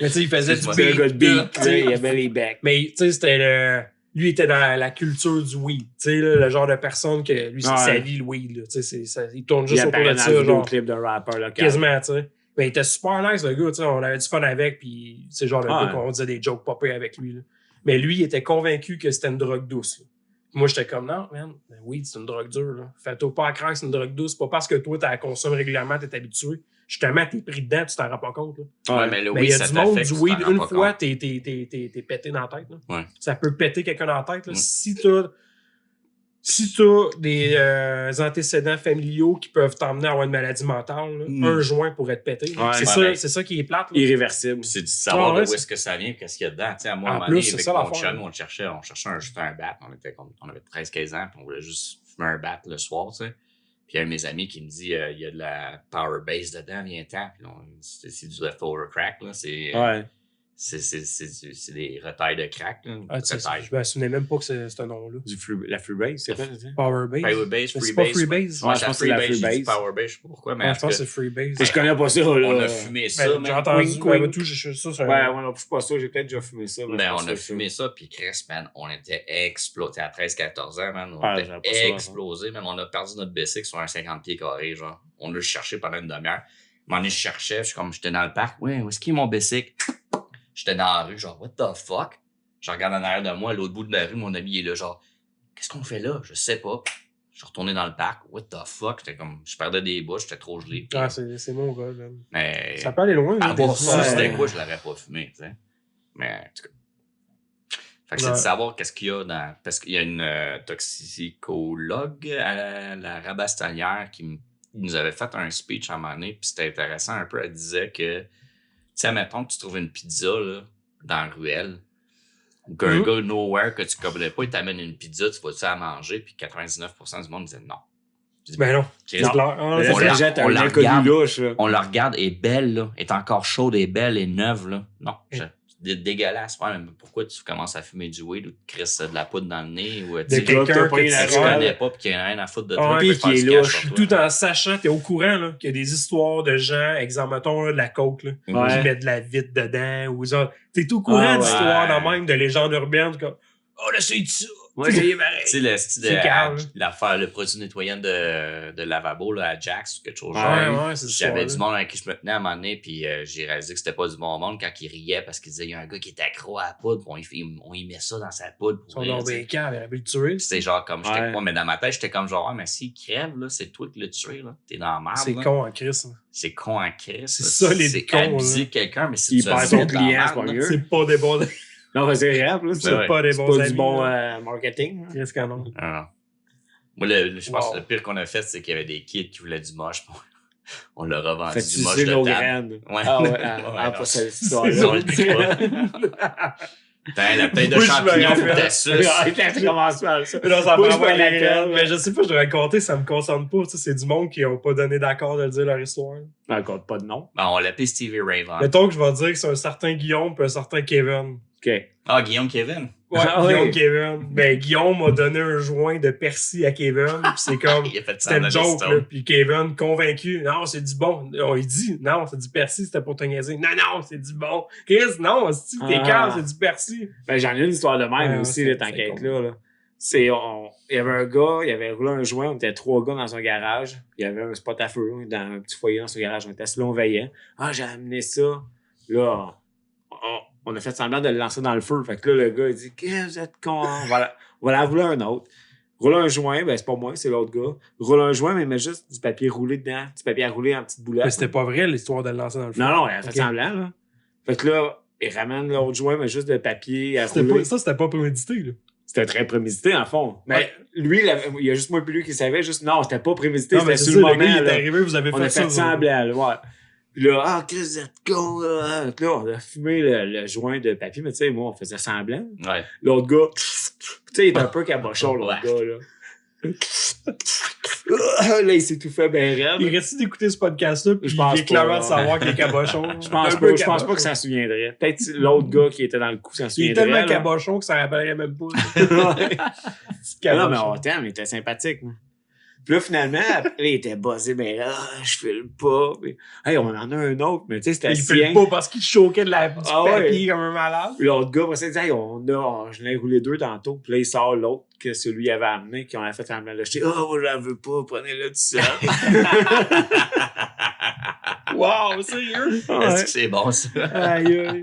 Mais tu sais, il faisait du C'est C'est un beat. gars de beat. là, tu sais. Il avait les becs. Mais tu sais, c'était le... Lui, il était dans la culture du weed. Tu sais, là, le genre de personne que lui, c'est Ouais. sa vie, le weed. Là. Tu sais, il tourne Il juste autour apparaît de dans ça. le Genre, vidéoclip de rapper local. quasiment, tu sais. Mais il était super nice, le gars. Tu sais, on avait du fun avec. Puis c'est genre le Ouais. gars qu'on disait des jokes popés avec lui. Là. Mais lui, il était convaincu que c'était une drogue douce. Là. Moi, j'étais comme, non, man, le weed, c'est une drogue dure. Là. Fais-toi pas croire que c'est une drogue douce. C'est pas parce que toi, tu la consommes régulièrement, t'es habitué. Justement, t'es pris dedans, tu t'en rends pas compte. Là. Ouais, mais le Mais il y weed, a ça du monde, t'affecte, du tu weed, t'en rends une pas fois, compte. t'es pété dans la tête. Là. Ouais. Ça peut péter quelqu'un dans la tête. Là. Mm. Si t'as des antécédents familiaux qui peuvent t'emmener à avoir une maladie mentale, là, Mm. un joint pourrait te péter. là. Ouais. C'est ça qui est plate. Là. Irréversible. C'est de savoir Ah ouais, de où est-ce que ça vient, qu'est-ce qu'il y a dedans. Tu sais, à moi, à En un moment plus, donné, c'est avec ça, mon l'affaire. chum, on cherchait juste un bat. On avait 13-15 ans, puis on voulait juste fumer un bat le soir, tu sais. Puis il y a un de mes amis qui me dit, il y a de la power base dedans, viens-t'en. Puis là, c'est du leftover crack, là. Ouais. C'est des retails de crack. Là. Ah, Retails. je me souvenais même pas que c'est ce nom-là. La Freebase, c'est quoi ça? Powerbase. Powerbase, Mais c'est Freebase. pas Freebase. Ouais, je pense que c'est la Freebase. J'ai dit Freebase. Powerbase, je sais pas pourquoi, mais Ouais, en je tout pense que cas, c'est Freebase. Je connais pas ça, là. on a fumé ça. Ben, j'ai man. entendu, Wink, mais wink. tout, j'ai ça sur Ouais, moi non plus, je suis pas sûr. J'ai peut-être déjà fumé ça. mais je Ben, pense on que a c'est fumé ça, puis Chris, man, on était explosé. À 13-14 ans, man, on Ah, était j'avais pas ça, explosé. Même, on a perdu notre bicycle sur un 50 pieds carrés, genre. On l'a cherché pendant une demi-heure. Je cherchais, j'étais dans le parc. Ouais, où est-ce qu'il est mon bicycle? J'étais dans la rue, genre, what the fuck? Je regarde en arrière de moi, à l'autre bout de la rue, mon ami il est là, genre, qu'est-ce qu'on fait là? Je sais pas. Je suis retourné dans le parc. What the fuck? J'étais comme, je perdais des bouts, j'étais trop gelé. Ah, c'est mon gars, là. Mais. Ça peut aller loin. là, Avoir des- su Ouais. c'était quoi, je l'aurais pas fumé, tu sais. Mais, en tout cas. Fait que c'est de Ouais. savoir qu'est-ce qu'il y a dans. Parce qu'il y a une toxicologue à la Rabastanière qui nous avait fait un speech à un moment donné, puis c'était intéressant un peu. Elle disait que, tu sais, mettons que tu trouves une pizza, là, dans la ruelle, ou qu'un gars nowhere que tu connais pas, il t'amène une pizza, tu vas-tu la manger, puis 99% du monde disait non. Je dis, Ben non. Chris, C'est clair. Ah, Mais c'est là, on ça la- jette on un la inconnu regarde. louche, là. on la regarde, est belle, là, est encore chaude, est belle, est neuve, là. Non, dégueulasse. Ouais, mais pourquoi tu commences à fumer du weed ou tu crisses de la poudre dans le nez ou tu sais, quelqu'un t'as pas que une tu que tu argent, connais pas pis qu'il y a rien à foutre de Ah, toi, ouais, puis puis faire qui du est cash louche. sur toi. Tout en sachant, t'es au courant là, qu'il y a des histoires de gens, exemple, mettons, là, de la coke, là, Ouais. qui mettent de la vitre dedans, ou genre, t'es au courant Ah, ouais. d'histoires dans même, de légendes urbaines, comme, oh, là, c'est ça! Ouais. Tu sais, pareil. Tu sais, le style C'est calme. l'affaire, le produit nettoyant de lavabo là, à Jax ou quelque chose Ouais, genre. Ouais, c'est J'avais ça. du monde avec qui je me tenais à un moment donné, puis j'ai réalisé que c'était pas du bon monde quand ils riaient parce qu'ils disaient il y a un gars qui est accro à la poudre, puis on y met ça dans sa poudre pour Son rire, nom tu sais. bien calme, il aurait pu le tuer. C'était genre comme, j'étais Ouais. quoi, mais dans ma tête, j'étais comme genre, ah, mais s'il crève, là, c'est toi qui l'as tué, là. T'es dans la merde, C'est là. con en Chris. là. C'est con en crise. C'est solide C'est con, abuser là. quelqu'un, mais c'est Il perd son client, c'est pas mieux. C'est pas des bons. Non, mais c'est réel, là. C'est ouais. pas des C'est bons pas amis. du bon là. marketing. là. Chris Canon. Ah. Moi, je pense Wow. que le pire qu'on a fait, c'est qu'il y avait des kids qui voulaient du moche. On leur a vendu Fait-tu du moche c'est de nos table. graines. Ouais. Ah ouais, Ouais, ah, non. pas cette C'est histoire-là. On le dit pas. Putain, la tête de Oui, je me champignon rappelle. pour ta suce. Ça commence mal, ça. Mais non, ça Moi, me je me rappelle les rappelle, graines. ouais. Mais je sais pas, je devrais le compter, ça me concerne pas. Tu sais, c'est du monde qui ont pas donné d'accord de dire leur histoire. Encore pas de nom. Bon, on l'appelait Stevie Ray Vaughan. Mettons que je vais dire que c'est un certain Guillaume puis un certain Kevin. OK. Ah, Guillaume Kevin. Ouais, Ah, Guillaume oui. Kevin. Ben, Guillaume a donné un joint de persil à Kevin. Puis c'est comme. Il a fait ça C'était dans une le joke, stone. là. Puis Kevin, convaincu. Non, c'est du bon. Il dit, non, c'est du persil, c'était pour te niaiser. Non, non, c'est du bon. Chris, non, si t'es Ah. calme, c'est du persil. Ben, j'en ai une histoire de même Ouais, aussi, ouais, là, tant c'est qu'à être con. là. Il y avait un gars, il avait roulé un joint, on était 3 gars dans un garage. Il y avait un spot à feu dans un petit foyer dans son garage. On était assis là, on veillait. Ah, j'ai amené ça. Là, on a fait semblant de le lancer dans le feu. Fait que là, le gars, il dit, qu'est-ce que vous êtes con? On va la rouler un autre. Roule un joint, ben c'est pas moi, c'est l'autre gars. Roule un joint, mais il met juste du papier roulé dedans. Du papier à rouler en petites boulettes. Mais c'était pas vrai, l'histoire de le lancer dans le feu. Non, non, il a fait Ok. semblant, là. Fait que là, il ramène l'autre joint, mais juste de papier à C'était rouler. pas, ça, c'était pas prémédité, là. C'était très prémédité, en fond. Mais lui, il y a juste moi et lui qui savait, juste non, c'était pas prémédité, Non, mais c'était c'est sur ça, le le moment. gars, il est là. arrivé, vous avez On fait a ça. fait semblant, là, ouais. Puis là, ah, Chris, vous êtes con, là. Puis là, on a fumé le joint de papier, mais tu sais, moi, on faisait semblant. Ouais. L'autre gars, tu sais, il était un peu cabochon, l'autre Ouais. gars, là. Là, il s'est tout fait bien raide. Il reste d'écouter ce podcast-là, puis Je pense il est clairement pas, de savoir qu'il est cabochon. Je pense pas que ça se souviendrait. Peut-être l'autre gars qui était dans le coup s'en Il est souviendrait. tellement là. cabochon que ça rappellerait même pas. Ouais. Petit Ah non, mais cabochon. on t'aime, il était sympathique. Moi. Puis là, finalement, après, il était buzzé, mais là, je filme pas. Puis, hey, on en a un autre, mais tu sais, c'était Il fait sien. pas parce qu'il choquait du Ah ouais. papier comme un malade. Puis l'autre gars, après ça, il dit, hey, je l'ai roulé 2 tantôt. Puis là, il sort l'autre que celui avait amené, qu'on a fait en blanc. Je dis, moi, j'en veux pas, prenez-le tout seul. Wow, sérieux? Est-ce que c'est bon, ça? Aïe, aïe.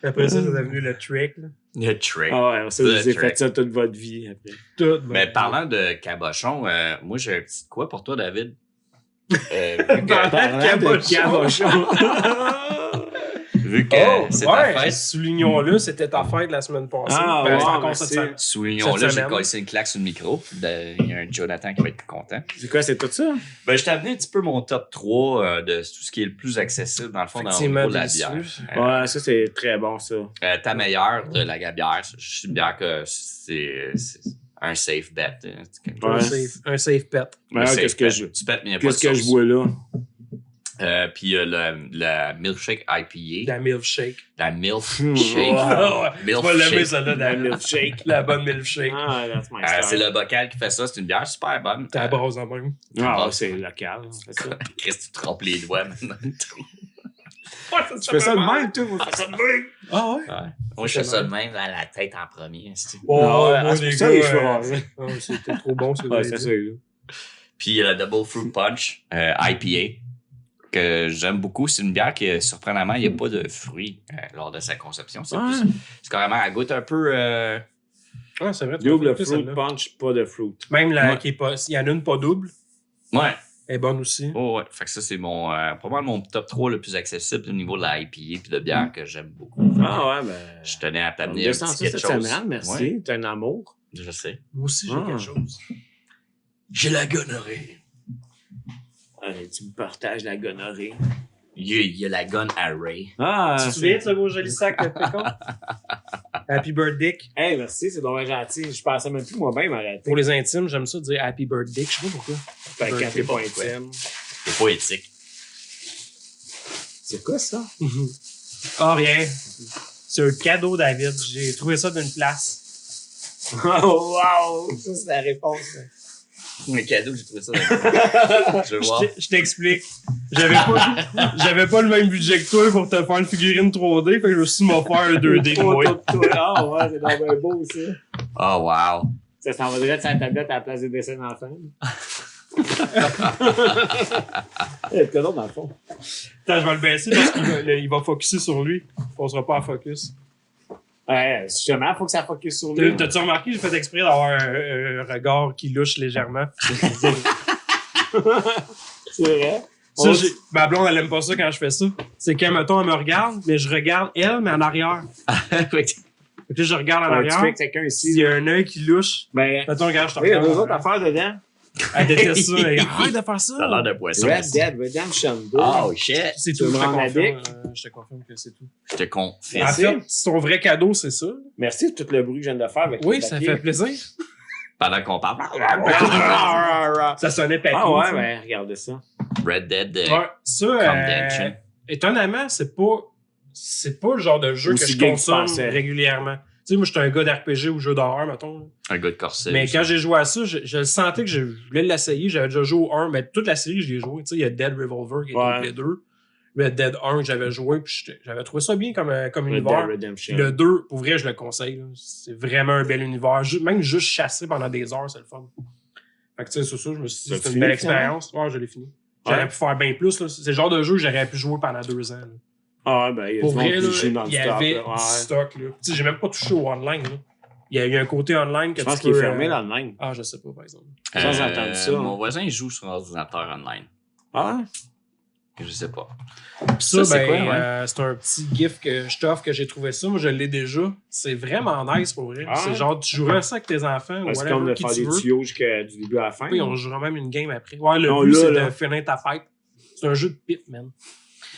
Après ça, c'est devenu le trick. Là. Le trick. Ah ouais, ça, The vous avez trick. fait ça toute votre vie après. Tout. Mais parlant de cabochon, moi, j'ai un petit quoi pour toi, David? Vu que, Parlant de cabochon. vu que c'est ta ouais, fête, soulignons-le, c'était ta fête la semaine passée. Ah, Ben, ouais, c'est encore merci. cette semaine. soulignons-le, Cette j'ai semaine. cassé une claque sur le micro. Il y a un Jonathan qui va être content. C'est quoi, c'est tout ça? Ben, je t'ai amené un petit peu mon top 3 de tout ce qui est le plus accessible, dans le fond, dans le niveau de la bière. délicieux. Ouais, ça, c'est très bon, ça. Ta meilleure de la gabière, je suis une bière que c'est un safe bet. Ouais. Un safe pet. Mais là, Un safe qu'est-ce que bet. je... Tu pètes, mais il n'y a pas de Qu'est-ce que je sauce. bois là? Puis la milkshake IPA. La milkshake. La milkshake. Tu vas l'aimer, celle-là, La milkshake. La bonne milkshake. Ah, that's my C'est style. le bocal qui fait ça. C'est une bière super bonne. T'as la brosse en même. Ah, c'est local. C'est ça. Chris, tu trempes les doigts maintenant. Tu fais ça de même, toi? Moi, je fais ça de même. Ah ouais? Ouais. Moi, je fais ça de même à la tête en premier. Oh, Ah, moi, c'est les pour ça, gars, les cheveux rasés. c'était trop bon, ce que Ouais, vous c'est avez ça, dit. là. Puis la Double Fruit Punch IPA, que j'aime beaucoup. C'est une bière qui, surprenamment, il n'y a pas de fruits lors de sa conception. C'est carrément, elle goûte un peu... Ah, c'est vrai. tu Double m'as fait fruit celle-là. punch, pas de fruit. Même la Ouais. qui est pas. Il y en a une pas double. Ouais. Elle est bonne aussi. Oh, ouais. Fait que ça, c'est probablement mon top 3 le plus accessible au niveau de la IPA puis de bière que j'aime beaucoup. Ah ouais, ben... Je tenais à On t'amener un descend petit ça quelque cette chose. semaine, merci. Ouais, T'es un amour. je sais. Moi aussi, j'ai Ah. quelque chose. J'ai la gonorrhée. Allez, tu me partages la gonorrhée. Il y a la gun array. Ah, Tu te souviens de ce beau joli sac de pécan? Happy birthday. Hey, merci, c'est dommage gentil. Je pensais même plus moi-même m'arrêter. Pour les intimes, j'aime ça dire happy birthday. Je sais pas pourquoi. Fait que quand t'es pas intime. C'est poétique. C'est quoi ça? Ah, rien. C'est un cadeau, David. J'ai trouvé ça d'une place. Oh, wow! Ça, c'est la réponse. Un cadeau, j'ai trouvé ça. Je veux voir. Je t'explique. J'avais pas le même budget que toi pour te faire une figurine 3D, fait que je me suis dit m'en faire un 2D de moi. Ah ouais, c'est dans un beau, ça. Oh, wow. Ça s'en va direct sur la tablette à la place des dessins d'enfants. Il y a de dans le fond. Attends, je vais le baisser parce qu'il va focusser sur lui. On sera pas à focus. Ouais, justement, il faut que ça focus sur lui. T'as-tu remarqué, j'ai fait exprès d'avoir un regard qui louche légèrement? C'est vrai. Ça, ma blonde, elle aime pas ça quand je fais ça. C'est quand, mettons, elle me regarde, mais je regarde elle, mais en arrière. Fait que là, je regarde en Tu arrière. fais que quelqu'un S'il ici. y a un œil qui louche, Ben, mettons, regarde, je te oui, il y a regarde. deux autres affaires dedans. Elle déteste ça. Elle dit, arrête de faire ça. Ça a l'air de poisson. Red Dead Redemption 2. Oh, shit. C'est Tu tout. veux Je te me rendre confirme, addict? je te confirme que c'est tout. Je te En confesse. fait, son vrai cadeau, c'est ça. Merci de tout le bruit que je viens de faire avec Oui, le ça papier. fait plaisir. Pendant qu'on parle. Ça sonnait papier. Ah ouais, ça. ben, regardez ça. Red Dead Ouais, ça, Redemption. étonnamment, c'est pas le genre de jeu Aussi que je gay que consomme je pensais. régulièrement. Tu sais, moi, je suis un gars d'RPG ou jeu d'horreur, mettons. Un gars de corset. Mais quand j'ai joué à ça, je le sentais que je voulais l'essayer. J'avais déjà joué au 1, mais toute la série, j'y ai joué. Tu sais, il y a Dead Revolver qui est Ouais. au Play 2. Red Dead 1, j'avais joué, puis j'avais trouvé ça bien comme Red univers. Dead Redemption. Puis le 2, pour vrai, je le conseille. Là. C'est vraiment un bel univers. Même juste chasser pendant des heures, c'est le fun. Fait que tu sais, c'est ça, je me suis dit, T'as c'est une fini, belle finalement? expérience. Ouais, je l'ai fini. J'aurais pu faire bien plus. Là. C'est le genre de jeu que j'aurais pu jouer pendant 2 ans. Là. Ah, ben, il y a Pour du monde vrai, qui là, joue dans le il y stock, avait là. du Ouais. stock. Là. Tu sais, j'ai même pas touché au online. Là. Il y a eu un côté online que Je pense tu qu'il est peux, fermé, l'online. Ah, je sais pas, par exemple. Ça, j'ai entendu ça. Mon voisin, il joue sur un ordinateur online. Ah, Je sais pas. Puis ça, c'est ben, quoi, ouais? c'est un petit gif que je t'offre que j'ai trouvé ça. Moi, je l'ai déjà. C'est vraiment nice pour vrai. Ah C'est ouais? genre, tu jouerais ça avec tes enfants ou c'est comme whatever, de qui faire tu des veux. tuyaux jusqu'à du début à la fin. Puis on jouera même une game après. Ouais, le Non, but, là, c'est là. de finir ta fête. C'est un jeu de pit, man.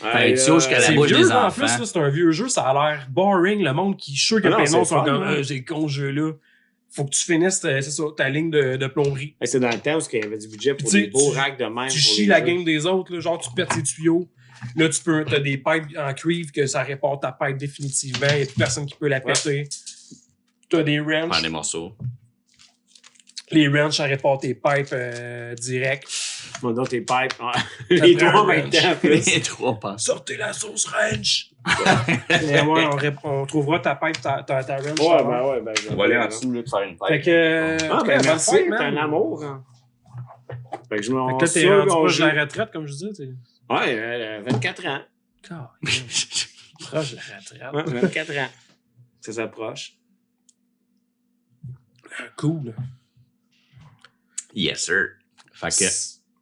Fait que tuyau jusqu'à la C'est bouche vieux, des là, en enfants. plus, là, c'est un vieux jeu. Ça a l'air boring. Le monde qui chute que Ah non, les noms c'est sont fun, comme hein. j'ai con ce jeu-là. Faut que tu finisses c'est ça, ta ligne de plomberie. C'est dans le temps où il y avait du budget pour Tu sais, des beaux tu- racks de même. Tu pour chies les la jeux. game des autres, là, genre tu pètes tes tuyaux. Là, t'as des pipes en cuivre que ça répare ta pipe définitivement. Il n'y a plus personne qui peut la péter. T'as des wrenches. Prends des morceaux. Les wrenches, ça répare tes pipes direct. Moi, donc, tes pipes. Ouais. Les prend trois en un même wrench. temps, en plus. Les trois pensent. Sortez la sauce wrench! Et ouais, on trouvera ta pipe, ta wrench. Ouais, ben ouais, ben. On va aller en dessous là, de faire une Fait pipe. que. Ah, en tout ben cas, merci, bonne fête, t'es un man. amour. Hein. Fait que je me Fait que là, t'es sûr rendu qu'on proche de joue. la retraite, comme je disais. T'es... Ouais, 24 ans. Proche de la retraite. Ouais, 24 ans. Ça s'approche. Cool. Yes, sir. Fait que,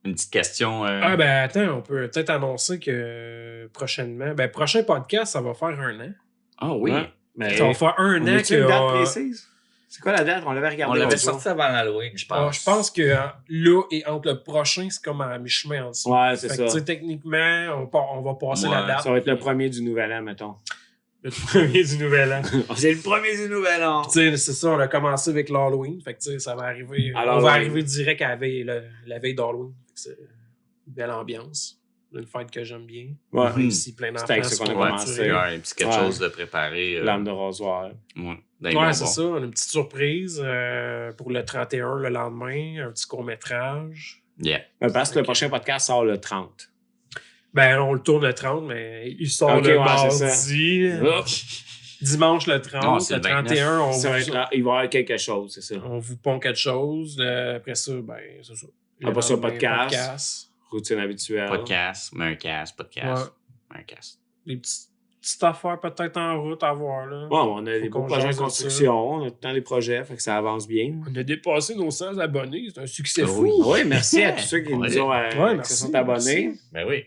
une petite question. Ah, ben attends, on peut peut-être annoncer que prochainement. Ben, prochain podcast, ça va faire 1 an. Ah oui. Ouais. Mais Ça va faire 1 on an a-tu une date que. précise? C'est quoi la date? On l'avait regardé. On l'avait l'autre jour. sorti avant l'Halloween, je pense. Je pense que là et entre le prochain, c'est comme à mi-chemin en dessous. Ouais, c'est Fait que, tu ça. sais, techniquement, on va passer Ouais, la date. Ça va être le premier du nouvel an, mettons. Le premier du nouvel an. C'est le premier du nouvel an. Tu sais, c'est ça, on a commencé avec l'Halloween. Fait que, tu sais, ça va arriver. Alors, on va ouais. arriver direct à la veille d'Halloween. Fait que c'est une belle ambiance. Une fête que j'aime bien. Ouais. Même si plein C'était avec d'enfants ça qu'on a sont Ouais, commencé. c'est capturés. un petit quelque Ouais. chose de préparé. Lame de rasoir. Ouais, Ouais, c'est ça. On a une petite surprise pour le 31, le lendemain. Un petit court-métrage. Yeah. Parce que le Ok. prochain podcast sort le 30. Ben, on le tourne le 30, mais il sort Ok, le ouais, c'est mardi. Dimanche le 30. Non, c'est le le 29. 31, Ça va être là, il va y avoir quelque chose, c'est ça. on vous pond quelque chose. Après ça, ben, c'est ça. Après ça, Le lendemain, podcast. Routine habituelle. Podcast, mais un cast, podcast. Un cast. Des petites affaires peut-être en route à voir. Là. Ouais, on a des Faut beaux qu'on projets de jase de construction, on a tout le temps des projets, fait que ça avance bien. On a dépassé nos 100 abonnés. C'est un succès Ah fou. oui. Oui, merci à tous ceux qui Ouais. nous ont qui merci, se sont abonnés. merci. Ben oui.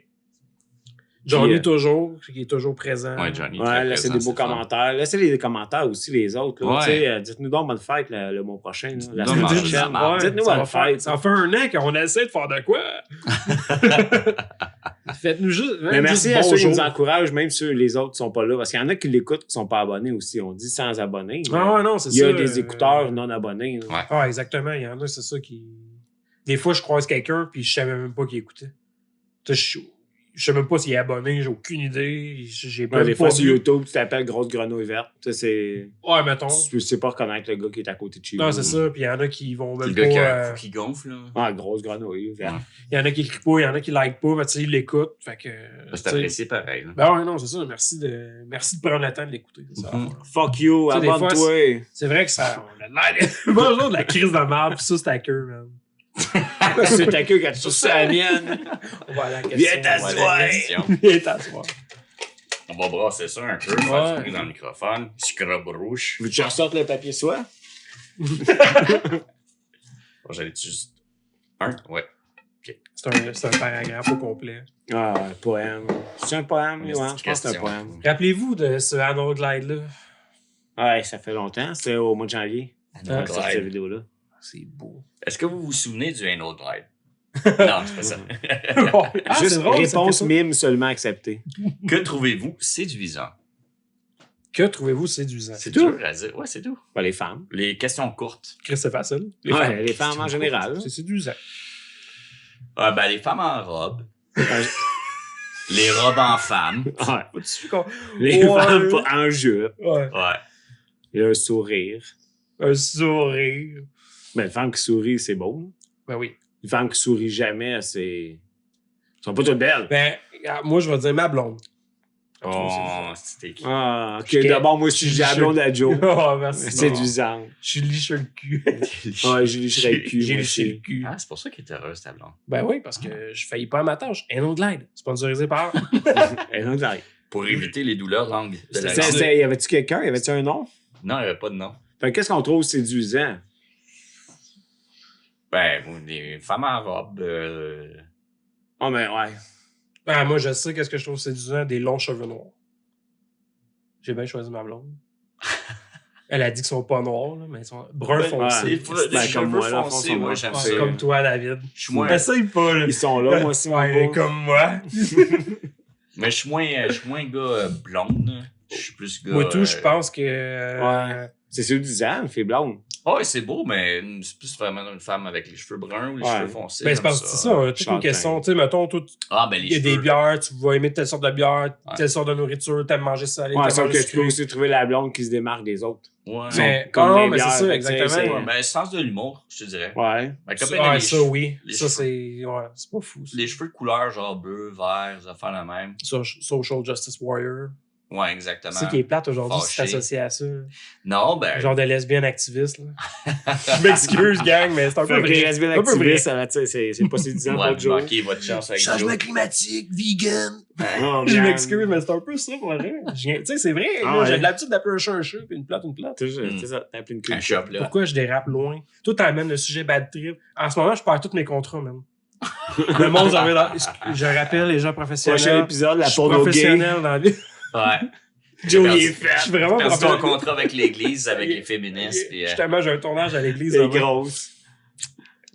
Johnny Puis, qui est toujours présent. Ouais, Johnny. Ouais, très laissez présent, des beaux c'est le fun. commentaires. Laissez les commentaires aussi, les autres. Là. Ouais. Tu sais, dites-nous donc bonne fête le mois prochain. Là, la Non, semaine manger de prochaine. la marde. Dites-nous ça, bonne va faire, fête. ça fait un an qu'on essaie de faire de quoi. Faites-nous juste. Mais merci à ceux qui bonjour. nous encouragent, même ceux les autres qui sont pas là. Parce qu'il y en a qui l'écoutent qui sont pas abonnés aussi. On dit sans abonnés. mais Ah ouais, non, c'est il y ça. a des écouteurs non abonnés. là. Ouais. Ah, exactement. Il y en a, c'est ça qui. Des fois, je croise quelqu'un, puis je savais même pas qu'il écoutait. Tu sais, je sais même pas s'il est abonné, j'ai aucune idée. J'ai Ouais, même des pas fois sur vu. YouTube, tu t'appelles Grosse Grenouille Verte. Tu sais, Ouais, mettons. tu sais pas reconnaître le gars qui est à côté de chez Non, vous. c'est ça. Puis il y en a qui vont Le même gars qui a pas. un cou qui gonfle, là. Ah, Grosse Grenouille Verte. Ouais. Il y en a qui écrivent pas, il y en a qui like pas, mais tu sais, ils l'écoutent. Fait que. C'est tu sais, apprécié pareil. Là. Ben ouais, non, c'est ça. Merci de prendre le temps de l'écouter. C'est ça. Mhm. Fuck you, Tu sais, des fois, abonne-toi. C'est vrai que ça. On a l'air. Bonjour de la crise de merde, pis ça, c'est à queue, man. C'est ta queue quand tu touches à la mienne. On va aller à la question. Viens On va aller à t'asseoir. la question. Viens t'asseoir. On va brasser ça un peu, faire du bruit dans le microphone. Scrub rouge. Veux-tu que je ressorte le papier soie? J'allais juste. Un? Ouais. C'est un paragraphe au complet. Ah, un poème. C'est un poème, Une ouais, je pense que c'est un question. poème. Rappelez-vous de ce Anno Glide-là. Ouais, ça fait longtemps. C'était au mois de janvier. Anal que cette Glide. vidéo-là. C'est beau. Est-ce que vous vous souvenez du Anal Glide? Non, c'est pas ça. Ah, Juste c'est drôle, réponse ça fait mime seulement acceptée. Que trouvez-vous séduisant? ça. Que trouvez-vous séduisant? C'est tout? dur à dire. Ouais, c'est tout. Pas les femmes. Les questions courtes. Chris, c'est facile. Ouais, les femmes en général. C'est séduisant. Ah, ben, les femmes en robe. Les robes en femmes. Ouais. Faut-tu qu'on- Les Ouais. femmes pas en jupe. Ouais. Ouais. Il y a un sourire. Un sourire. Mais une femme qui sourit, c'est beau. là. Ben oui. Une femme qui sourit jamais, c'est. Elles sont pas toutes belles. Ben, regarde, moi, je vais dire ma blonde. Oh, c'était qui? Ah, ok. Je- D'abord, moi, je suis je- Jablon de la Joe. Oh, merci. Séduisante. Je suis lit sur le cul. Ouais, je lui serais le cul. J'ai moi liché le aussi. cul. Ah, c'est pour ça qu'elle est heureuse, ta blonde. Ben oui, parce que je faillis pas à ma tâche. Un autre glide, sponsorisé par. Elle est dingue. Pour éviter les douleurs longues de la C'est- langue. Y avait-tu quelqu'un? Y avait-tu un nom? Non, il n'y avait pas de nom. Fait que qu'est-ce qu'on trouve séduisant? Ben, des femmes en robe. Oh, mais ouais. Ah, moi, je sais qu'est-ce que je trouve séduisant, des longs cheveux noirs. J'ai bien choisi ma blonde. Elle a dit qu'ils sont pas noirs, là, mais ils sont bruns Ben, foncés. des Ben, cheveux comme moi, là, foncés, foncés, moi, moi. j'aime Ouais, ça. comme toi, David. Je suis moins, Essaye pas, là. Ils sont là, moi aussi, mon Ouais, beau. comme moi. mais je suis moins gars blonde. Je suis plus gars. Moi, tout, je pense que. Ouais. C'est séduisant, une fille blonde. Ouais, c'est beau, mais c'est plus vraiment une femme avec les cheveux bruns ou les Ouais. cheveux foncés. Ben, c'est comme parce que c'est ça, toute Châtain. une question. Tu sais, mettons, tout, Ah, ben les il y a des cheveux. bières, tu vas aimer telle sorte de bière, Ouais. telle sorte de nourriture, t'aimes manger salé, Ouais, t'aimes sauf manger que tu peux sucré. aussi trouver la blonde qui se démarque des autres. Ouais. Mais, comme non, les mais c'est bières, ça, fait que, tu sais, exactement. c'est- Ben, sens de l'humour, je te dirais. Ouais. Ma Ça, copine a ouais, les ça, cheveux- oui. les Ça, cheveux- c'est. Ouais, c'est pas fou. Ça. Les cheveux de couleur, genre bleu, vert, ça fait la même. Social Justice Warrior. Ouais, exactement. C'est ça qui est plate aujourd'hui si Fâché. t'es associé à ça. Non, ben. Genre de lesbienne activiste. Là. Je m'excuse, gang, mais c'est un peu Fait que les vrai. lesbiennes Un peu vrai. activistes, ça va, tu sais, c'est pas séduisant Ouais, pour Joe. manquer votre chance avec Joe. climatique, vegan. Oh, Je man. m'excuse, mais c'est un peu ça, pour vrai. Tu sais, c'est vrai. Ah là, ouais. J'ai de l'habitude d'appeler un chat un chat, puis une plate une plate. Tu sais, c'est ça, t'as appelé une Un queue. shop, là. Pourquoi je dérape loin? Tout amène le sujet bad trip. En ce moment, je perds tous mes contrats, même. Le monde, je rappelle les gens professionnels. Prochain épisode, la je suis porno gay. professionnel dans la vie. Ouais. Joe, Perdu- il est fait. Je suis vraiment Perdu ton professionnel. contrat avec l'église, avec les féministes. Puis, Justement, j'ai un tournage à l'église. C'est demain. grosse.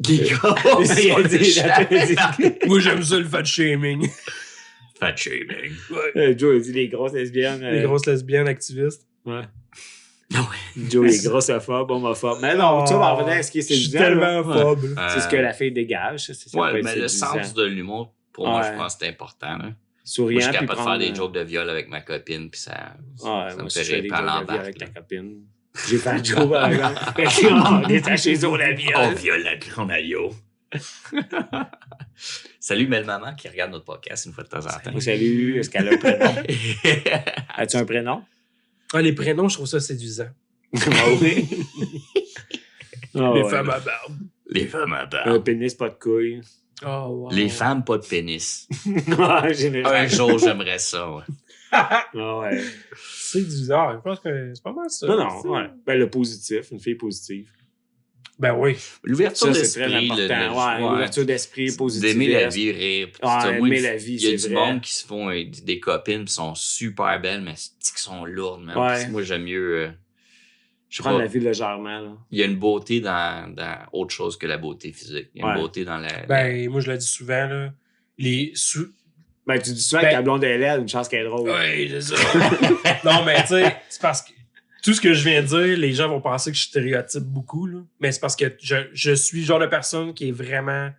Il Il a dit- Moi, j'aime ça, le fat shaming. Fat shaming. Joe, il dit les grosses lesbiennes. Les grosses lesbiennes activistes. Ouais. Non, Joe, il est grossophobe, homophobe. Mais non, tu vas en revenir à ce qui est Je suis séduisant. tellement là. phobe. C'est ce que la fille dégage. Ça, ça peut Ouais, être mais le séduisant. sens de l'humour Pour moi, je Ouais. pense que c'est important. Là. Moi, Souriant, je suis puis capable de faire prendre... des jokes de viol avec ma copine, puis ça Ouais, me moi, fait si je fais rire des par jokes de vie l'embarque. avec ta là. copine. J'ai fait un joke, par exemple. Fait qu'on détache les os la viole. On viole la grande aïe-o. Salut, belle maman qui regarde notre podcast une fois de temps en temps. Salut, est-ce qu'elle a un prénom? As-tu un prénom? Ah, les prénoms, je trouve ça séduisant. Ah oui. Ah Les ouais. femmes à barbe. Les femmes à Un barbe. pénis, pas de couilles. Oh, wow. Les femmes, pas de pénis. En général. Un jour, j'aimerais ça. Ouais. Ah ouais. Séduisant. Je pense que c'est pas mal ça. Non, non, ouais. Ben, le positif, une fille positive. Ben oui. L'ouverture Ça, c'est très d'esprit. important. Ouais, l'ouverture d'esprit, positive. D'aimer la vie, rire. Puis, Ouais, tu sais, moi, aimer la vie, il y a c'est du vrai. monde qui se font des copines qui sont super belles, mais qui sont lourdes. Man. Ouais. Puis moi, j'aime mieux. Je sais Prendre pas, la vie légèrement, là. il y a une beauté dans autre chose que la beauté physique. Il y a une Ouais. beauté dans la. Ben, moi, je le dis souvent, là. Les sous. Ben, tu dis souvent Ben- que ta blonde est laide, une chance qu'elle est drôle. Oui, c'est ça. Non, mais tu sais, c'est parce que tout ce que je viens de dire, les gens vont penser que je stéréotype beaucoup, là. Mais c'est parce que je suis le genre de personne qui est vraiment.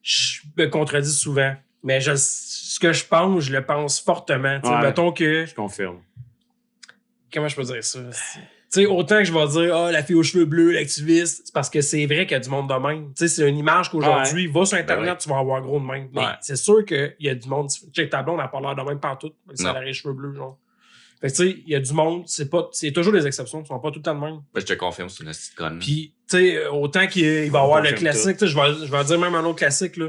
Je me contredis souvent. Mais ce que je pense, je le pense fortement. Tu sais, Ouais. mettons que. Je confirme. Comment je peux dire ça? Tu sais, autant que je vais dire, ah, la fille aux cheveux bleus, l'activiste, c'est parce que c'est vrai qu'il y a du monde de même. Tu sais, c'est une image qu'aujourd'hui, va sur Internet, Ben ouais. tu vas avoir gros de même. Mais Ouais. c'est sûr qu'il y a du monde. Tu sais, ta blonde n'a pas l'air de même partout. Ça Non. a les cheveux bleus, genre. Fait que, tu sais, il y a du monde, c'est toujours des exceptions, ils sont pas tout le temps de même. Ben, je te confirme, c'est une petite conne. Puis, tu sais, autant qu'il va y avoir le confirme classique, tu sais, je vais en dire même un autre classique, là.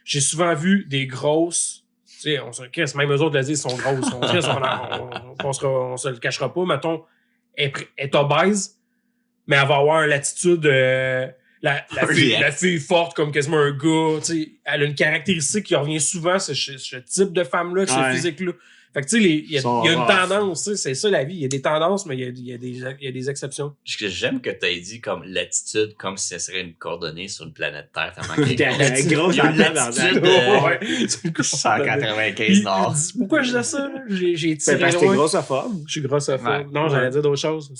J'ai souvent vu des grosses, tu sais, on se crisse, même eux autres le disent, ils sont grosses. On se le cachera pas. Mettons, elle est obèse, mais elle va avoir l'attitude, la fille forte comme quasiment un gars, tu sais. Elle a une caractéristique qui revient souvent, c'est ce type de femme-là, que Ouais. ce physique-là. Fait que, tu sais, il y a Sont une rough. tendance, tu sais, c'est ça la vie. Il y a des tendances, mais il y a des exceptions. J'aime que tu aies dit comme l'attitude, comme si ce serait une coordonnée sur une planète Terre. Tellement qu'il y T'es a une latitude- grosse il y a une en dedans, latitude Ouais, de c'est une grosse 195 nord. Pourquoi je dis ça? Là? J'ai C'est tiré parce que t'es loin. grossophobe. Je suis grossophobe. Ouais. Non, j'allais dire d'autres choses.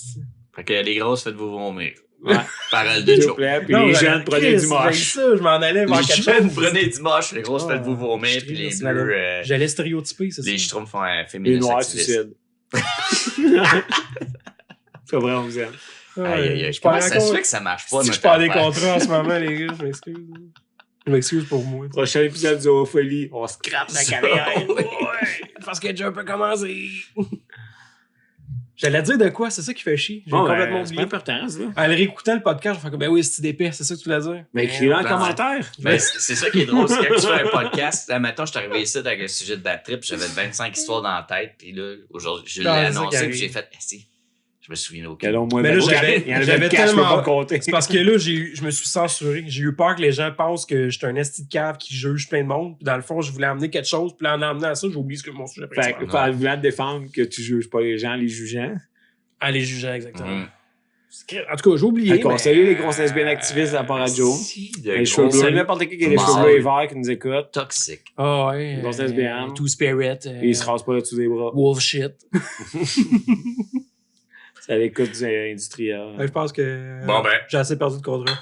Fait que les grosses, faites-vous vomir. Ouais. Parole de S'il vous Joe. plaît. Puis Non, les j'allais- jeunes, prenez Chris, du j'ai moche. ça, je m'en allais vers Les quelque jeunes, chose. prenez du moche, les grosses, Ah, faites-vous vomir, je puis les triste, bleus, J'allais stéréotyper, c'est ça. les schtroumpfs font un Les féministe noirs activiste. suicides. C'est vrai, on vous aime. Aïe, aïe, aïe. Je Comment parle ça se fait que ça marche pas, Si je notre parle des affaire? contrats en ce moment, les gars, je m'excuse. Je m'excuse pour moi. Prochain épisode du Zoofolie, on scrape la carrière. Ouais. Parce que déjà un peu commencé. J'allais dire de quoi, c'est ça qui fait chier. J'ai Bon, complètement c'est oublié. pas important, ça. En le réécoutant le podcast, je fais comme, ben oui, c'est d'épais, c'est ça que tu voulais dire. Mais écris-le en Ben, commentaire. Ben, c'est ça qui est drôle, c'est quand tu fais un podcast, là, maintenant, je suis arrivé ici avec un sujet de bad trip, j'avais 25 histoires dans la tête, puis là, aujourd'hui, je l'ai Non, c'est ça qui annoncé, arrive. puis j'ai fait, si, je me souviens aucun. Quel au moins Mais là, il y en avait j'avais quatre, je peux tellement- pas compter. C'est parce que là, je me suis censuré. J'ai eu peur que les gens pensent que j'étais un esti de cave qui juge plein de monde. Puis dans le fond, je voulais amener quelque chose. Puis là, en amenant à ça, j'ai oublié ce que mon sujet Fait principal. que, en voulant te défendre que tu juges pas les gens, les jugeants. À les juger, exactement. Mm. En tout cas, j'ai oublié. Fait qu'on mais- salue les grosses lesbiennes activistes à part à Joe. Si, de Les cheveux gros bleus, n'importe qui a des Bon. cheveux bleus et verts qui nous écoute. toxiques. Ah ouais. Une grosse lesbienne. Two Spirit. Et ils se rasent pas le dessous des bras. Wolf shit. C'est à l'écoute du industriel. Je pense que Bon ben, j'ai assez perdu de contrat.